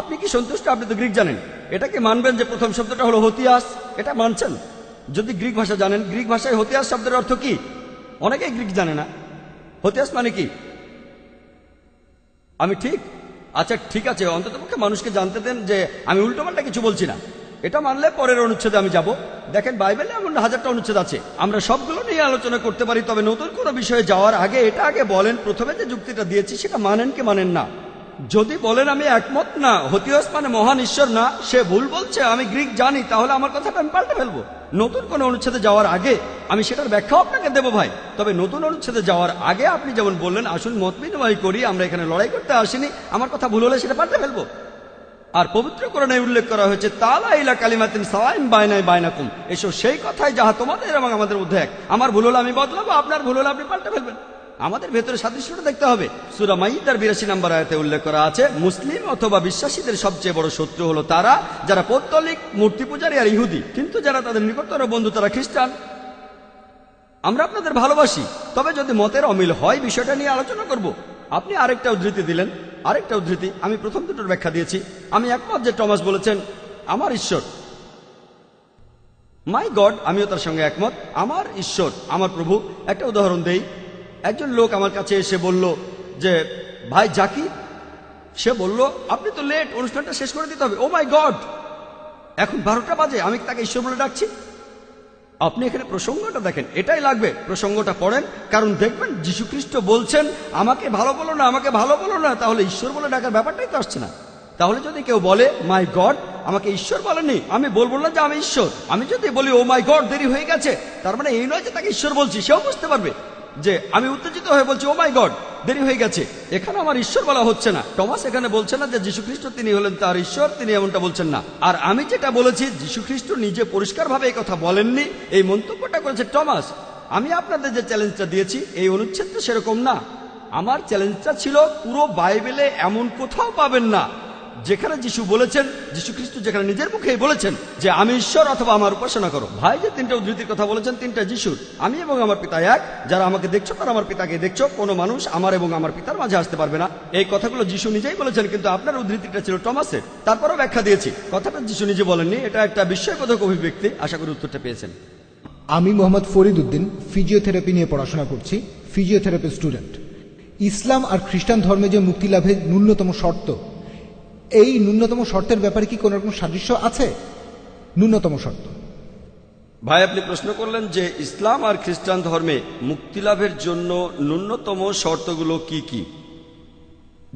আপনি কি সন্তুষ্ট? আপনি তো গ্রিক জানেন, এটাকে মানবেন যে প্রথম শব্দটা হলো হতিয়াস? এটা মানছেন? যদি গ্রিক ভাষা জানেন, গ্রিক ভাষায় হতিয়াস শব্দের অর্থ কি? অনেকেই গ্রিক জানে না। হতিয়াস মানে কি? আমি ঠিক? আচ্ছা ঠিক আছে, অন্ততপক্ষে মানুষকে জানতে দেন যে আমি উল্টোপাল্টা কিছু বলছি না। এটা মানলে পরের অনুচ্ছেদে আমি যাব। দেখেন, বাইবেলে এমন 1000টা অনুচ্ছেদ আছে, আমরা সবগুলো নিয়ে আলোচনা করতে পারি। তবে নতুন কোনো বিষয়ে যাওয়ার আগে এটা আগে বলেন, প্রথমে যে যুক্তিটা দিয়েছি সেটা মানেন কি মানেন না। যদি বলেন আমি একমত না, হতিয়াস মানে মহান ঈশ্বর না, সে ভুল বলছে, আমি গ্রিক জানি, তাহলে আমার কথাটা আমি পাল্টে ফেলবো। নতুন কোনো অনুচ্ছেদে যাওয়ার আগে আমি সেটার ব্যাখ্যাও আপনাকে দেবো ভাই। তবে নতুন অনুচ্ছেদে যাওয়ার আগে আপনি যেমন বললেন, আসুন মত বিনিময় করি, আমরা এখানে লড়াই করতে আসিনি, আমার কথা ভুল হলে সেটা পাল্টে ফেলবো। আর পবিত্র কোরআনে উল্লেখ করা হয়েছে, তালা ইলা কালিমাতিন সাওয়াইন বাইনাই বাইনাকুম, এসো সেই কথাই যাহা তোমাদের এবং আমাদের মধ্যে এক। আমার ভুল হলে আমি বদলাবো, আপনার ভুল হলে আপনি পাল্টে ফেলবেন। আমাদের ভেতরে সাদৃশ্যটা দেখতে হবে। সূরা মাইদার 82 নম্বর আয়াতে উল্লেখ করা আছে, মুসলিম অথবা বিশ্বাসীদের সবচেয়ে বড় শত্রু হলো তারা যারা পৌত্তলিক, মূর্তি পূজারী আর ইহুদি, কিন্তু যারা তাদের নিকটতর বন্ধু তারা খ্রিস্টান। আমরা আপনাদের ভালোবাসি, তবে যদি মতের অমিল হয় বিষয়টা নিয়ে আলোচনা করব। আপনি আরেকটা উদ্ধৃতি দিলেন, আরেকটা উদ্ধৃতি। আমি প্রথম দুটোর ব্যাখ্যা দিয়েছি। আমি একমত যে টমাস বলেছেন আমার ঈশ্বর, মাই গড, আমিও তার সঙ্গে একমত, আমার ঈশ্বর, আমার প্রভু। একটা উদাহরণ দেই। একজন লোক আমার কাছে এসে বলল যে ভাই জাকির, সে বলল আপনি তো লেট, অনুষ্ঠানটা শেষ করে দিতে হবে। ও মাই গড, এখন 12টা বাজে, আমি তাকে ঈশ্বর বলে ডাকছি। আপনি এখানে প্রসঙ্গটা দেখেন, এটাই লাগবে। প্রসঙ্গটা পড়েন, কারণ দেখবেন যীশু খ্রিস্ট বলছেন আমাকে ভালো বলো না, আমাকে ভালো বলো না, তাহলে ঈশ্বর বলে ডাকার ব্যাপারটাই তো আসছে না। তাহলে যদি কেউ বলে মাই গড, আমাকে ঈশ্বর বলেনি, আমি বলবো না যে আমি ঈশ্বর। আমি যদি বলি ও মাই গড, দেরি হয়ে গেছে, তার মানে এই নয় যে তাকে ঈশ্বর বলছি। সেও বুঝতে পারবে যে আমি উত্তেজিত হয়ে বলছি ও মাই গড, দেরি হয়ে গেছে। এখানে আমার ঈশ্বর বলা হচ্ছে না। টমাস এখানে বলছে না যে যীশু খ্রিস্ট তিনি হলেন তার ঈশ্বর, তিনি এমনটা বলছেন না। আর আমি যেটা বলেছি, যীশু খ্রিস্ট নিজে পরিষ্কারভাবে এই কথা বলেননি, এই মন্তব্যটা করেছে টমাস। আমি আপনাদের যে চ্যালেঞ্জটা দিয়েছি, এই অনুচ্ছেদটা সেরকম না। আমার চ্যালেঞ্জটা ছিল পুরো বাইবেলে এমন কোথাও পাবেন না যেখানে যিশু বলেছেন, যীশু খ্রিস্ট যেখানে নিজের মুখেই বলেছেন যে আমি ঈশ্বর অথবা আমার উপাসনা করো। ভাই যে 3টা উদ্ধৃতির কথা বলেছেন, 3টা যিশুর। আমি এবং আমার পিতা এক, যারা আমাকে দেখছো তারা আমার পিতাকে দেখছো, কোনো মানুষ আমার এবং আমার পিতার মাঝে আসতে পারবে না। এই কথাগুলো যিশু নিজেই বলেছেন, কিন্তু আপনার উদ্ধৃতিটা ছিল টমাসের। তারপরও ব্যাখ্যা দিয়েছি, কথাটা যিশু নিজে বলেননি, এটা একটা বিস্ময়বোধক অভিব্যক্তি। আশা করি উত্তরটা পেয়েছেন। আমি মোহাম্মদ ফরিদ উদ্দিন, ফিজিওথেরাপি নিয়ে পড়াশোনা করছি, ফিজিওথেরাপি স্টুডেন্ট। ইসলাম আর খ্রিস্টান ধর্মে যে মুক্তি লাভের ন্যূনতম শর্ত, এই ন্যূনতম শর্তের ব্যাপারে কি কোনো রকম সাদৃশ্য আছে? ন্যূনতম শর্ত। ভাই, আপনি প্রশ্ন করলেন যে ইসলাম আর খ্রিস্টান ধর্মে মুক্তি লাভের জন্য ন্যূনতম শর্তগুলো কি কি।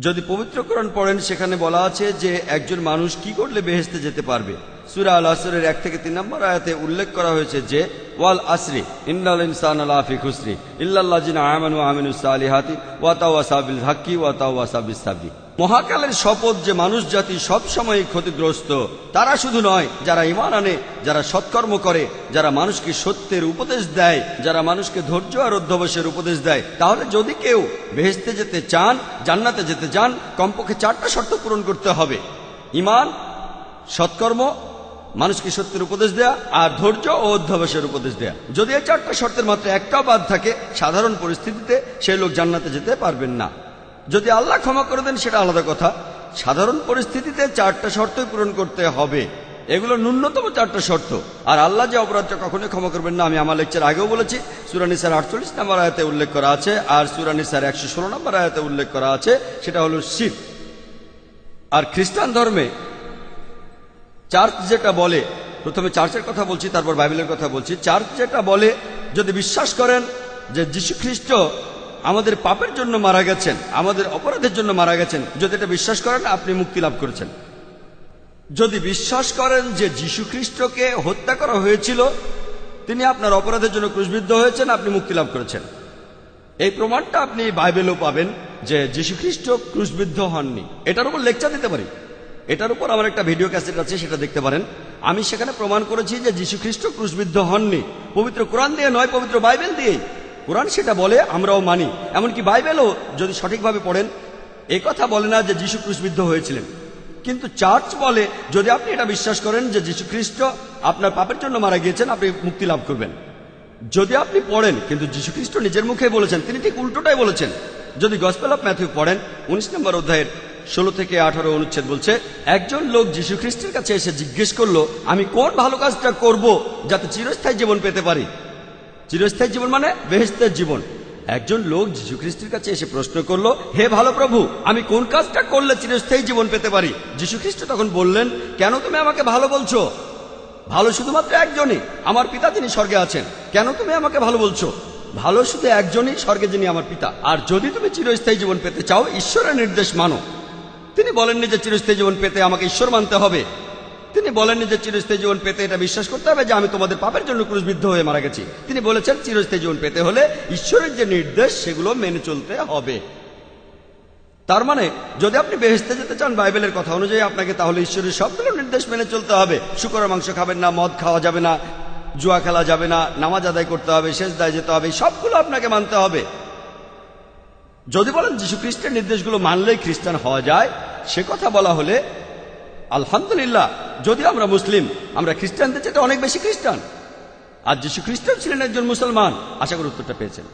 যদি পবিত্র কোরআন পড়েন, সেখানে বলা আছে যে একজন মানুষ কি করলে বেহেশতে যেতে পারবে। সূরা আল আসরের 1 থেকে 3 নম্বর আয়াতে উল্লেখ করা হয়েছে যে ওয়াল আসরি ইন্নাল ইনসানা লাফি খুসরি ইল্লাল্লাযিনা আমানু ওয়া আমিলুস সালিহাতি ওয়া তাওয়াসাউ বিল হাক্কি ওয়া তাওয়াসাউ বিস সাবরি। মহাকালের শপথ যে মানুষ জাতি সব সময় ক্ষতিগ্রস্ত। তারা শুধু নয়, যারা ঈমান আনে, যারা সৎকর্ম করে, যারা মানুষকে সত্যের উপদেশ দেয়, যারা মানুষকে ধৈর্য আর অধ্যবসায়ের উপদেশ দেয়। তাহলে যদি কেউ বেহেশতে যেতে চান, জান্নাতে যেতে চান, কমপক্ষে 4টা শর্ত পূরণ করতে হবে: ঈমান, সৎকর্ম, মানুষকে সত্যের উপদেশ দেয়া আর ধৈর্য ও অধ্যবসায়ের উপদেশ দেয়া। যদি এই 4টা শর্তের মাত্র একটাও বাদ থাকে, সাধারণ পরিস্থিতিতে সেই লোক জান্নাতে যেতে পারবেন না। যদি আল্লাহ ক্ষমা করে দেন সেটা আলাদা কথা, সাধারণ পরিস্থিতিতে 4টা শর্তই পূরণ করতে হবে। এগুলো ন্যূনতম 4টা শর্ত। আর আল্লাহ যে অপরাধটা কখনোই ক্ষমা করবেন না, আমি আমার লেকচার আগেও বলেছি, সূরা নিসার 48 নম্বর আয়াতে উল্লেখ করা আছে, আর সূরা নিসার 116 নম্বর আয়াতে উল্লেখ করা আছে, সেটা হলো শিরক। আর খ্রিস্টান ধর্মে চার্চ যেটা বলে, প্রথমে চার্চের কথা বলছি, তারপর বাইবেলের কথা বলছি। চার্চ যেটা বলে, যদি বিশ্বাস করেন যে যীশু খ্রিস্ট আমাদের পাপের জন্য মারা গেছেন, আমাদের অপরাধের জন্য মারা গেছেন, যদি এটা বিশ্বাস করেন আপনি মুক্তি লাভ করেছেন। যদি বিশ্বাস করেন যে যীশু খ্রিস্টকে হত্যা করা হয়েছিল, তিনি আপনার অপরাধের জন্য ক্রুশবিদ্ধ হয়েছেন, আপনি মুক্তি লাভ করেছেন। এই প্রমাণটা আপনি বাইবেলেও পাবেন যে যীশু খ্রিস্ট ক্রুশবিদ্ধ হননি। এটার উপর লেকচার দিতে পারি, এটার উপর আমার একটা ভিডিও ক্যাসেট আছে, সেটা দেখতে পারেন। আমি সেখানে প্রমাণ করেছি যে যীশু খ্রিস্ট ক্রুশবিদ্ধ হননি, পবিত্র কোরআন দিয়ে নয়, পবিত্র বাইবেল দিয়েই। কোরআন সেটা বলে, আমরাও মানি। এমনকি বাইবেলও যদি সঠিকভাবে পড়েন, এই কথা বলে না যে যীশু ক্রুশবিদ্ধ হয়েছিলেন। কিন্তু চার্চ বলে, যদি আপনি এটা বিশ্বাস করেন যে যীশু খ্রিস্ট আপনার পাপের জন্য মারা গিয়েছেন, আপনি মুক্তি লাভ করবেন। যদি আপনি পড়েন, কিন্তু যীশু খ্রিস্ট নিজের মুখে বলেছেন, তিনি ঠিক উল্টোটাই বলেছেন। যদি গসপেল অফ ম্যাথিউ পড়েন 19 নম্বর অধ্যায়ের 16 থেকে 18 অনুচ্ছেদ বলছে, একজন লোক যীশু খ্রিস্টের কাছে এসে জিজ্ঞেস করলো, আমি কোন ভালো কাজটা করব যাতে চিরস্থায়ী জীবন পেতে পারি। চিরস্থায়ী জীবন মানে বেহেশতের জীবন। একজন লোক যীশু খ্রিস্টের কাছে এসে প্রশ্ন করলো, হে ভালো প্রভু, আমি কোন কাজটা করলে চিরস্থায়ী জীবন পেতে পারি? যীশু খ্রিস্ট তখন বললেন, কেন তুমি আমাকে ভালো বলছো? ভালো শুধুমাত্র একজনই, আমার পিতা যিনি স্বর্গে আছেন। কেন তুমি আমাকে ভালো বলছো? ভালো শুধু একজনই, স্বর্গে যিনি আমার পিতা। আর যদি তুমি চিরস্থায়ী জীবন পেতে চাও, ঈশ্বরের নির্দেশ মানো। তিনি বলেননি যে চিরস্থায়ী জীবন পেতে আমাকে ঈশ্বর মানতে হবে। তিনি বলেননি যে চিরস্থায়ী জীবন পেতে এটা বিশ্বাস করতে হবে যে আমি তোমাদের পাপের জন্য ক্রুশবিদ্ধ হয়ে মারা গেছি। তিনি বলেছেন চিরস্থায়ী জীবন পেতে হলে ঈশ্বরের যে নির্দেশ সেগুলো মেনে চলতে হবে। তার মানে যদি আপনি বেহেশতে যেতে চান বাইবেলের কথা অনুযায়ী, আপনাকে তাহলে ঈশ্বরের সবগুলো নির্দেশ মেনে চলতে হবে। শুকরের মাংস খাবেন না, মদ খাওয়া যাবে না, জুয়া খেলা যাবে না, নামাজ আদায় করতে হবে, সেজদায় যেতে হবে, সবগুলো আপনাকে মানতে হবে। যদি বলেন যীশু খ্রিস্টের নির্দেশগুলো মানলেই খ্রিস্টান হওয়া যায়, সে কথা বলা হলে আলহামদুলিল্লাহ, যদি আমরা মুসলিম, আমরা খ্রিস্টানদের চেয়ে অনেক বেশি খ্রিস্টান। আর যীশু খ্রিস্ট ছিলেন একজন মুসলমান। আশা করি উত্তরটা পেয়েছেন।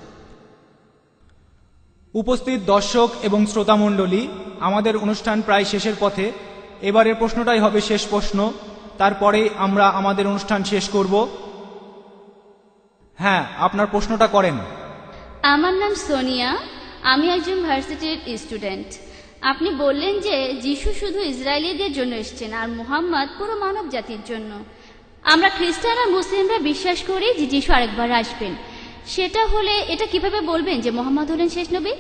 উপস্থিত দর্শক এবং শ্রোতামণ্ডলী, আমাদের অনুষ্ঠান প্রায় শেষের পথে। এবারের প্রশ্নটাই হবে শেষ প্রশ্ন, তারপরে আমরা আমাদের অনুষ্ঠান শেষ করব। হ্যাঁ, আপনার প্রশ্নটা করেন। আমার নাম সোনিয়া, আমি একজন ভার্সিটির স্টুডেন্ট। আপনি বললেন যে যিশু শুধু ইসরায়েলিদের জন্য এসেছেন আর মুহাম্মদ পুরো মানব জাতির জন্য। আমরা খ্রিস্টান আর মুসলিমরা বিশ্বাস করি যে যিশু আরেকবার আসবেন। সেটা হলে এটা কিভাবে বলবেন যে মুহাম্মদ হলেন শেষ নবী?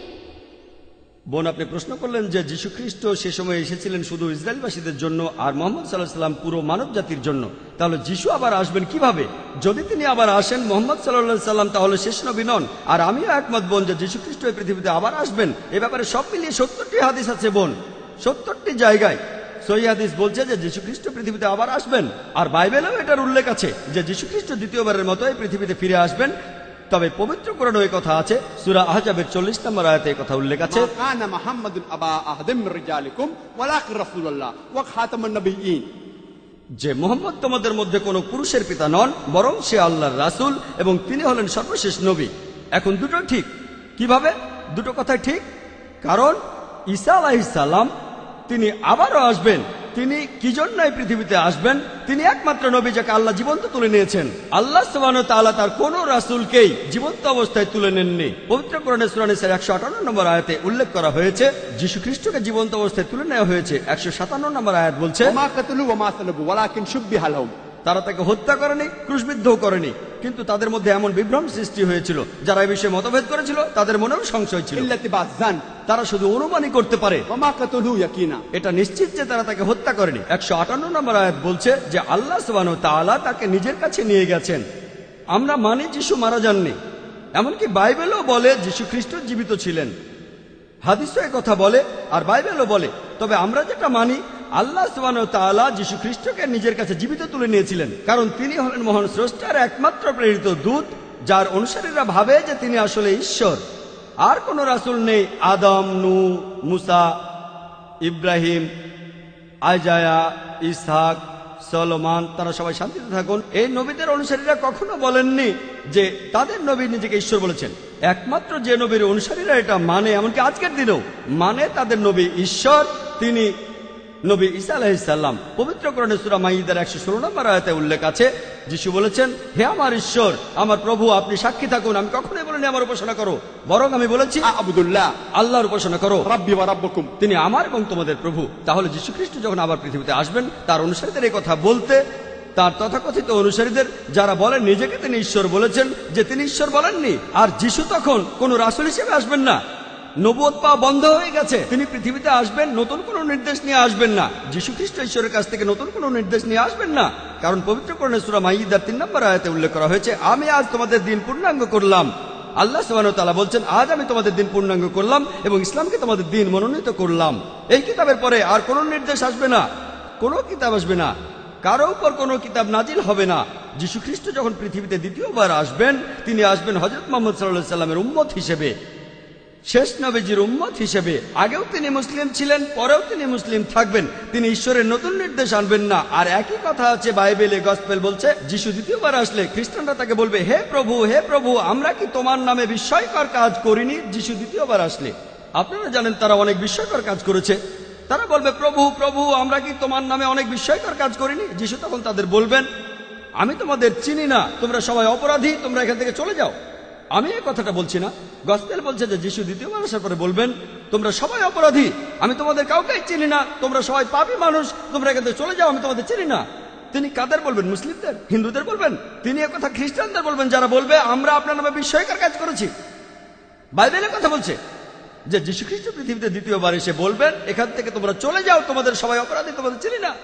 বোন, আপনি প্রশ্ন করলেন যে যীশু খ্রিস্ট সে সময় এসেছিলেন শুধু ইসরায়েলবাসীদের জন্য আর মুহাম্মদ সাল্লাল্লাহু আলাইহি সাল্লাম পুরো মানব জাতির জন্য। তাহলে যিশু আবার আসবেন কিভাবে? যদি তিনি আবার আসেন, মুহাম্মদ সাল্লাল্লাহু আলাইহি সাল্লাম তাহলে শেষ নবী নন। আর আমিও একমত বোন যে যীশু খ্রিস্ট এই পৃথিবীতে আবার আসবেন। এ ব্যাপারে সব মিলিয়ে 70টি হাদিস আছে বোন, 70টি জায়গায় সহিহ হাদিস বলছে যে যীশু খ্রিস্ট পৃথিবীতে আবার আসবেন। আর বাইবেলেও এটার উল্লেখ আছে যে যীশু খ্রিস্ট দ্বিতীয়বারের মতো এই পৃথিবীতে ফিরে আসবেন। তবে পবিত্র কোরআনে এই কথা আছে, সূরা আহজাবের 40 নম্বর আয়াতে এই কথা উল্লেখ আছে, কানা মুহাম্মাদুন আবা আহাদিম মির রিজালিকুম ওয়ালাকিন রাসূলুল্লাহ ওয়া খাতামুন নবিয়্যিন, যে মুহাম্মদ তোমাদের মধ্যে কোনো পুরুষের পিতা নন, বরং সে আল্লাহর রাসূল এবং তিনি হলেন সর্বশেষ নবী। এখন দুটো ঠিক। কিভাবে? দুটো কথাই ঠিক। কারণ ঈসা আলাইহিস সালাম তিনি আবারও আসবেন। তিনি কি জন্য এই পৃথিবীতে আসবেন? তিনি একমাত্র নবী যাকে আল্লাহ জীবন্ত তুলে নিয়েছেন। আল্লাহ সুবহানাহু ওয়া তাআলা তার কোন রাসূলকেই জীবন্ত অবস্থায় তুলে নেননি। পবিত্র কোরআনে সূরা নিসার 158 নম্বর আয়াতে উল্লেখ করা হয়েছে যীশু খ্রিস্টকে জীবন্ত অবস্থায় তুলে নেওয়া হয়েছে। 157 নম্বর আয়াত বলছে, ওয়া মা কাতালু ওয়া মা সালাবু ওয়ালাকিন শুববিহা লাহুম, তারা তাকে হত্যা করেনি, ক্রুশবিদ্ধও করেনি, কিন্তু তাদের মধ্যে এমন বিভ্রম সৃষ্টি হয়েছিল, যারা এই বিষয়ে মতভেদ করেছিল তাদের মনেও সংশয় ছিল। ইল্লাতিবাজান, তারা শুধু অনুমানই করতে পারে, ওয়া মা কাতালু ইয়াকিনা, এটা নিশ্চিত যে তারা তাকে হত্যা করেনি। 158 নম্বর আয়াত বলছে যে আল্লাহ সুবহানাহু ওয়া তাআলা তাকে নিজের কাছে নিয়ে গেছেন। আমরা মানি যিশু মারা যাননি। এমনকি বাইবেলও বলে যিশু খ্রিস্ট জীবিত ছিলেন। হাদিসও এই কথা বলে আর বাইবেলও বলে। তবে আমরা যেটা মানি, আল্লাহ সুবহানাহু ওয়া তাআলা যিশু খ্রিস্টকে নিজের কাছে জীবিত তুলে নিয়েছিলেন, কারণ তিনি হলেন মহান স্রষ্টার একমাত্র প্রেরিত দূত, যার অনুসারীরা ভাবে যে তিনি আসলে ঈশ্বর। আর কোন রাসূল নেই। আদম, নূহ, মুসা, ইব্রাহিম, আইজায়া, ইসহাক, সলোমন, তারা সবাই শান্তিতে থাকুন, এই নবীদের অনুসারীরা কখনো বলেননি যে তাদের নবী নিজেকে ঈশ্বর বলেছেন। একমাত্র যে নবীর অনুসারীরা এটা মানে, এমনকি আজকের দিনেও মানে তাদের নবী ঈশ্বর, তিনি নবী ঈসা আলাইহিসসালাম। পবিত্র কোরআনে সূরা মাইদার 116 নম্বর আয়াতে উল্লেখ আছে, যিশু বলেছেন, হে আমার ঈশ্বর, আমার প্রভু, আপনি সাক্ষী থাকুন, আমি কখনোই বলিনি আমার উপাসনা করো, বরং আমি বলেছি আবুদুল্লাহ আল্লাহর উপাসনা করো, রাব্বি ওয়া রাব্বুকুম। তিনি আমার এবং তোমাদের প্রভু। তাহলে যীশু খ্রিস্ট যখন আবার পৃথিবীতে আসবেন, তার অনুসারীদের এই কথা বলতে, তার তথাকথিত অনুসারীদের যারা বলেন নিজেকে তিনি ঈশ্বর বলেছেন, যে তিনি ঈশ্বর বলেননি। আর যিশু তখন কোন রাসূল হিসেবে আসবেন না, নবুয়ত পাওয়া বন্ধ হয়ে গেছে। তিনি পৃথিবীতে আসবেন, নতুন কোনো নির্দেশ নিয়ে আসবেন না। যীশু খ্রিস্ট ঈশ্বরের কাছ থেকে নতুন কোনো নির্দেশ নিয়ে আসবেন না, কারণ পবিত্র কোরআনে সূরা মাইদার 3 নম্বর আয়াতে উল্লেখ করা হয়েছে, আমি আজ তোমাদের দিন পূর্ণাঙ্গ করলাম। আল্লাহ সুবহানাহু ওয়া তাআলা বলছেন, আজ আমি তোমাদের দিন পূর্ণাঙ্গ করলাম এবং ইসলামকে তোমাদের দিন মনোনীত করলাম। এই কিতাবের পরে আর কোনো নির্দেশ আসবে না, কোনো কিতাব আসবে না, কারো উপর কোনো কিতাব নাজিল হবে না। যীশু খ্রিস্ট যখন পৃথিবীতে দ্বিতীয়বার আসবেন, তিনি আসবেন হযরত মুহাম্মদ সাল্লাল্লাহু আলাইহি সাল্লামের উম্মত হিসেবে, শেষ নবীজির উম্মত হিসেবে। আগেও তিনি মুসলিম ছিলেন, পরেও তিনি মুসলিম থাকবেন। তিনি ঈশ্বরের নতুন নির্দেশ আনবেন না। আর একই কথা আছে বাইবেলে, গসপেল বলছে, যিশু দ্বিতীয়বার আসলে খ্রিস্টানরা তাকে বলবে, হে প্রভু, হে প্রভু, আমরা কি তোমার নামে বিস্ময়কর কাজ করিনি? যিশু দ্বিতীয়বার আসলে আপনারা জানেন তারা অনেক বিস্ময়কর কাজ করেছে। তারা বলবে, প্রভু, প্রভু, আমরা কি তোমার নামে অনেক বিস্ময়কর কাজ করিনি? যিশু তখন তাদের বলবেন, আমি তোমাদের চিনি না, তোমরা সবাই অপরাধী, তোমরা এখান থেকে চলে যাও। আমি এই কথাটা বলছি না, গসপেল বলছে যে যিশু দ্বিতীয়বার আসার পরে বলবেন, তোমরা সবাই অপরাধী, আমি তোমাদের কাউকেই চিনি না, তোমরা সবাই পাপী মানুষ, তোমরা এখান থেকে চলে যাও, আমি তোমাদের চিনি না। তিনি কাদের বলবেন? মুসলিমদের, হিন্দুদের বলবেন? তিনি একথা খ্রিস্টানদের বলবেন, যারা বলবে আমরা আপনার নামে বিস্ময়কর কাজ করেছি। বাইবেলের কথা বলছে যে যীশু খ্রিস্ট পৃথিবীতে দ্বিতীয়বার এসে বলবেন, এখান থেকে তোমরা চলে যাও, তোমাদের সবাই অপরাধী, তোমাদের চিনি না।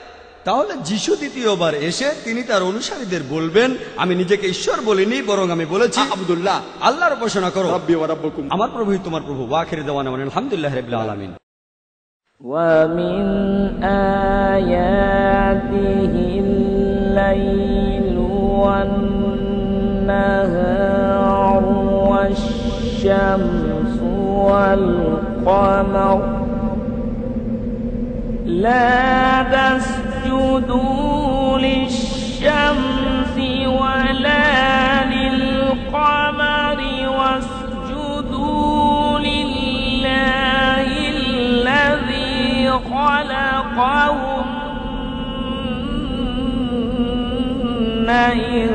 তাহলে যিশু দ্বিতীয়বার এসে তিনি তার অনুসারীদের বলবেন, আমি নিজেকে ঈশ্বর বলিনি, বরং আমি বলেছি আবুদুল্লাহ আল্লাহর উপাসনা করো, রাব্বি ওয়া রাব্বুকুম। আমার প্রভুই তোমার প্রভু। ওয়া আখিরু দাওয়ানা আলহামদুলিল্লাহি রাব্বিল আলামিন। ومن آياته الليل والنهار والشمس والقمر لا تسجدوا للشمس ولا للقمر واسجدوا لله الذي خلقهن إن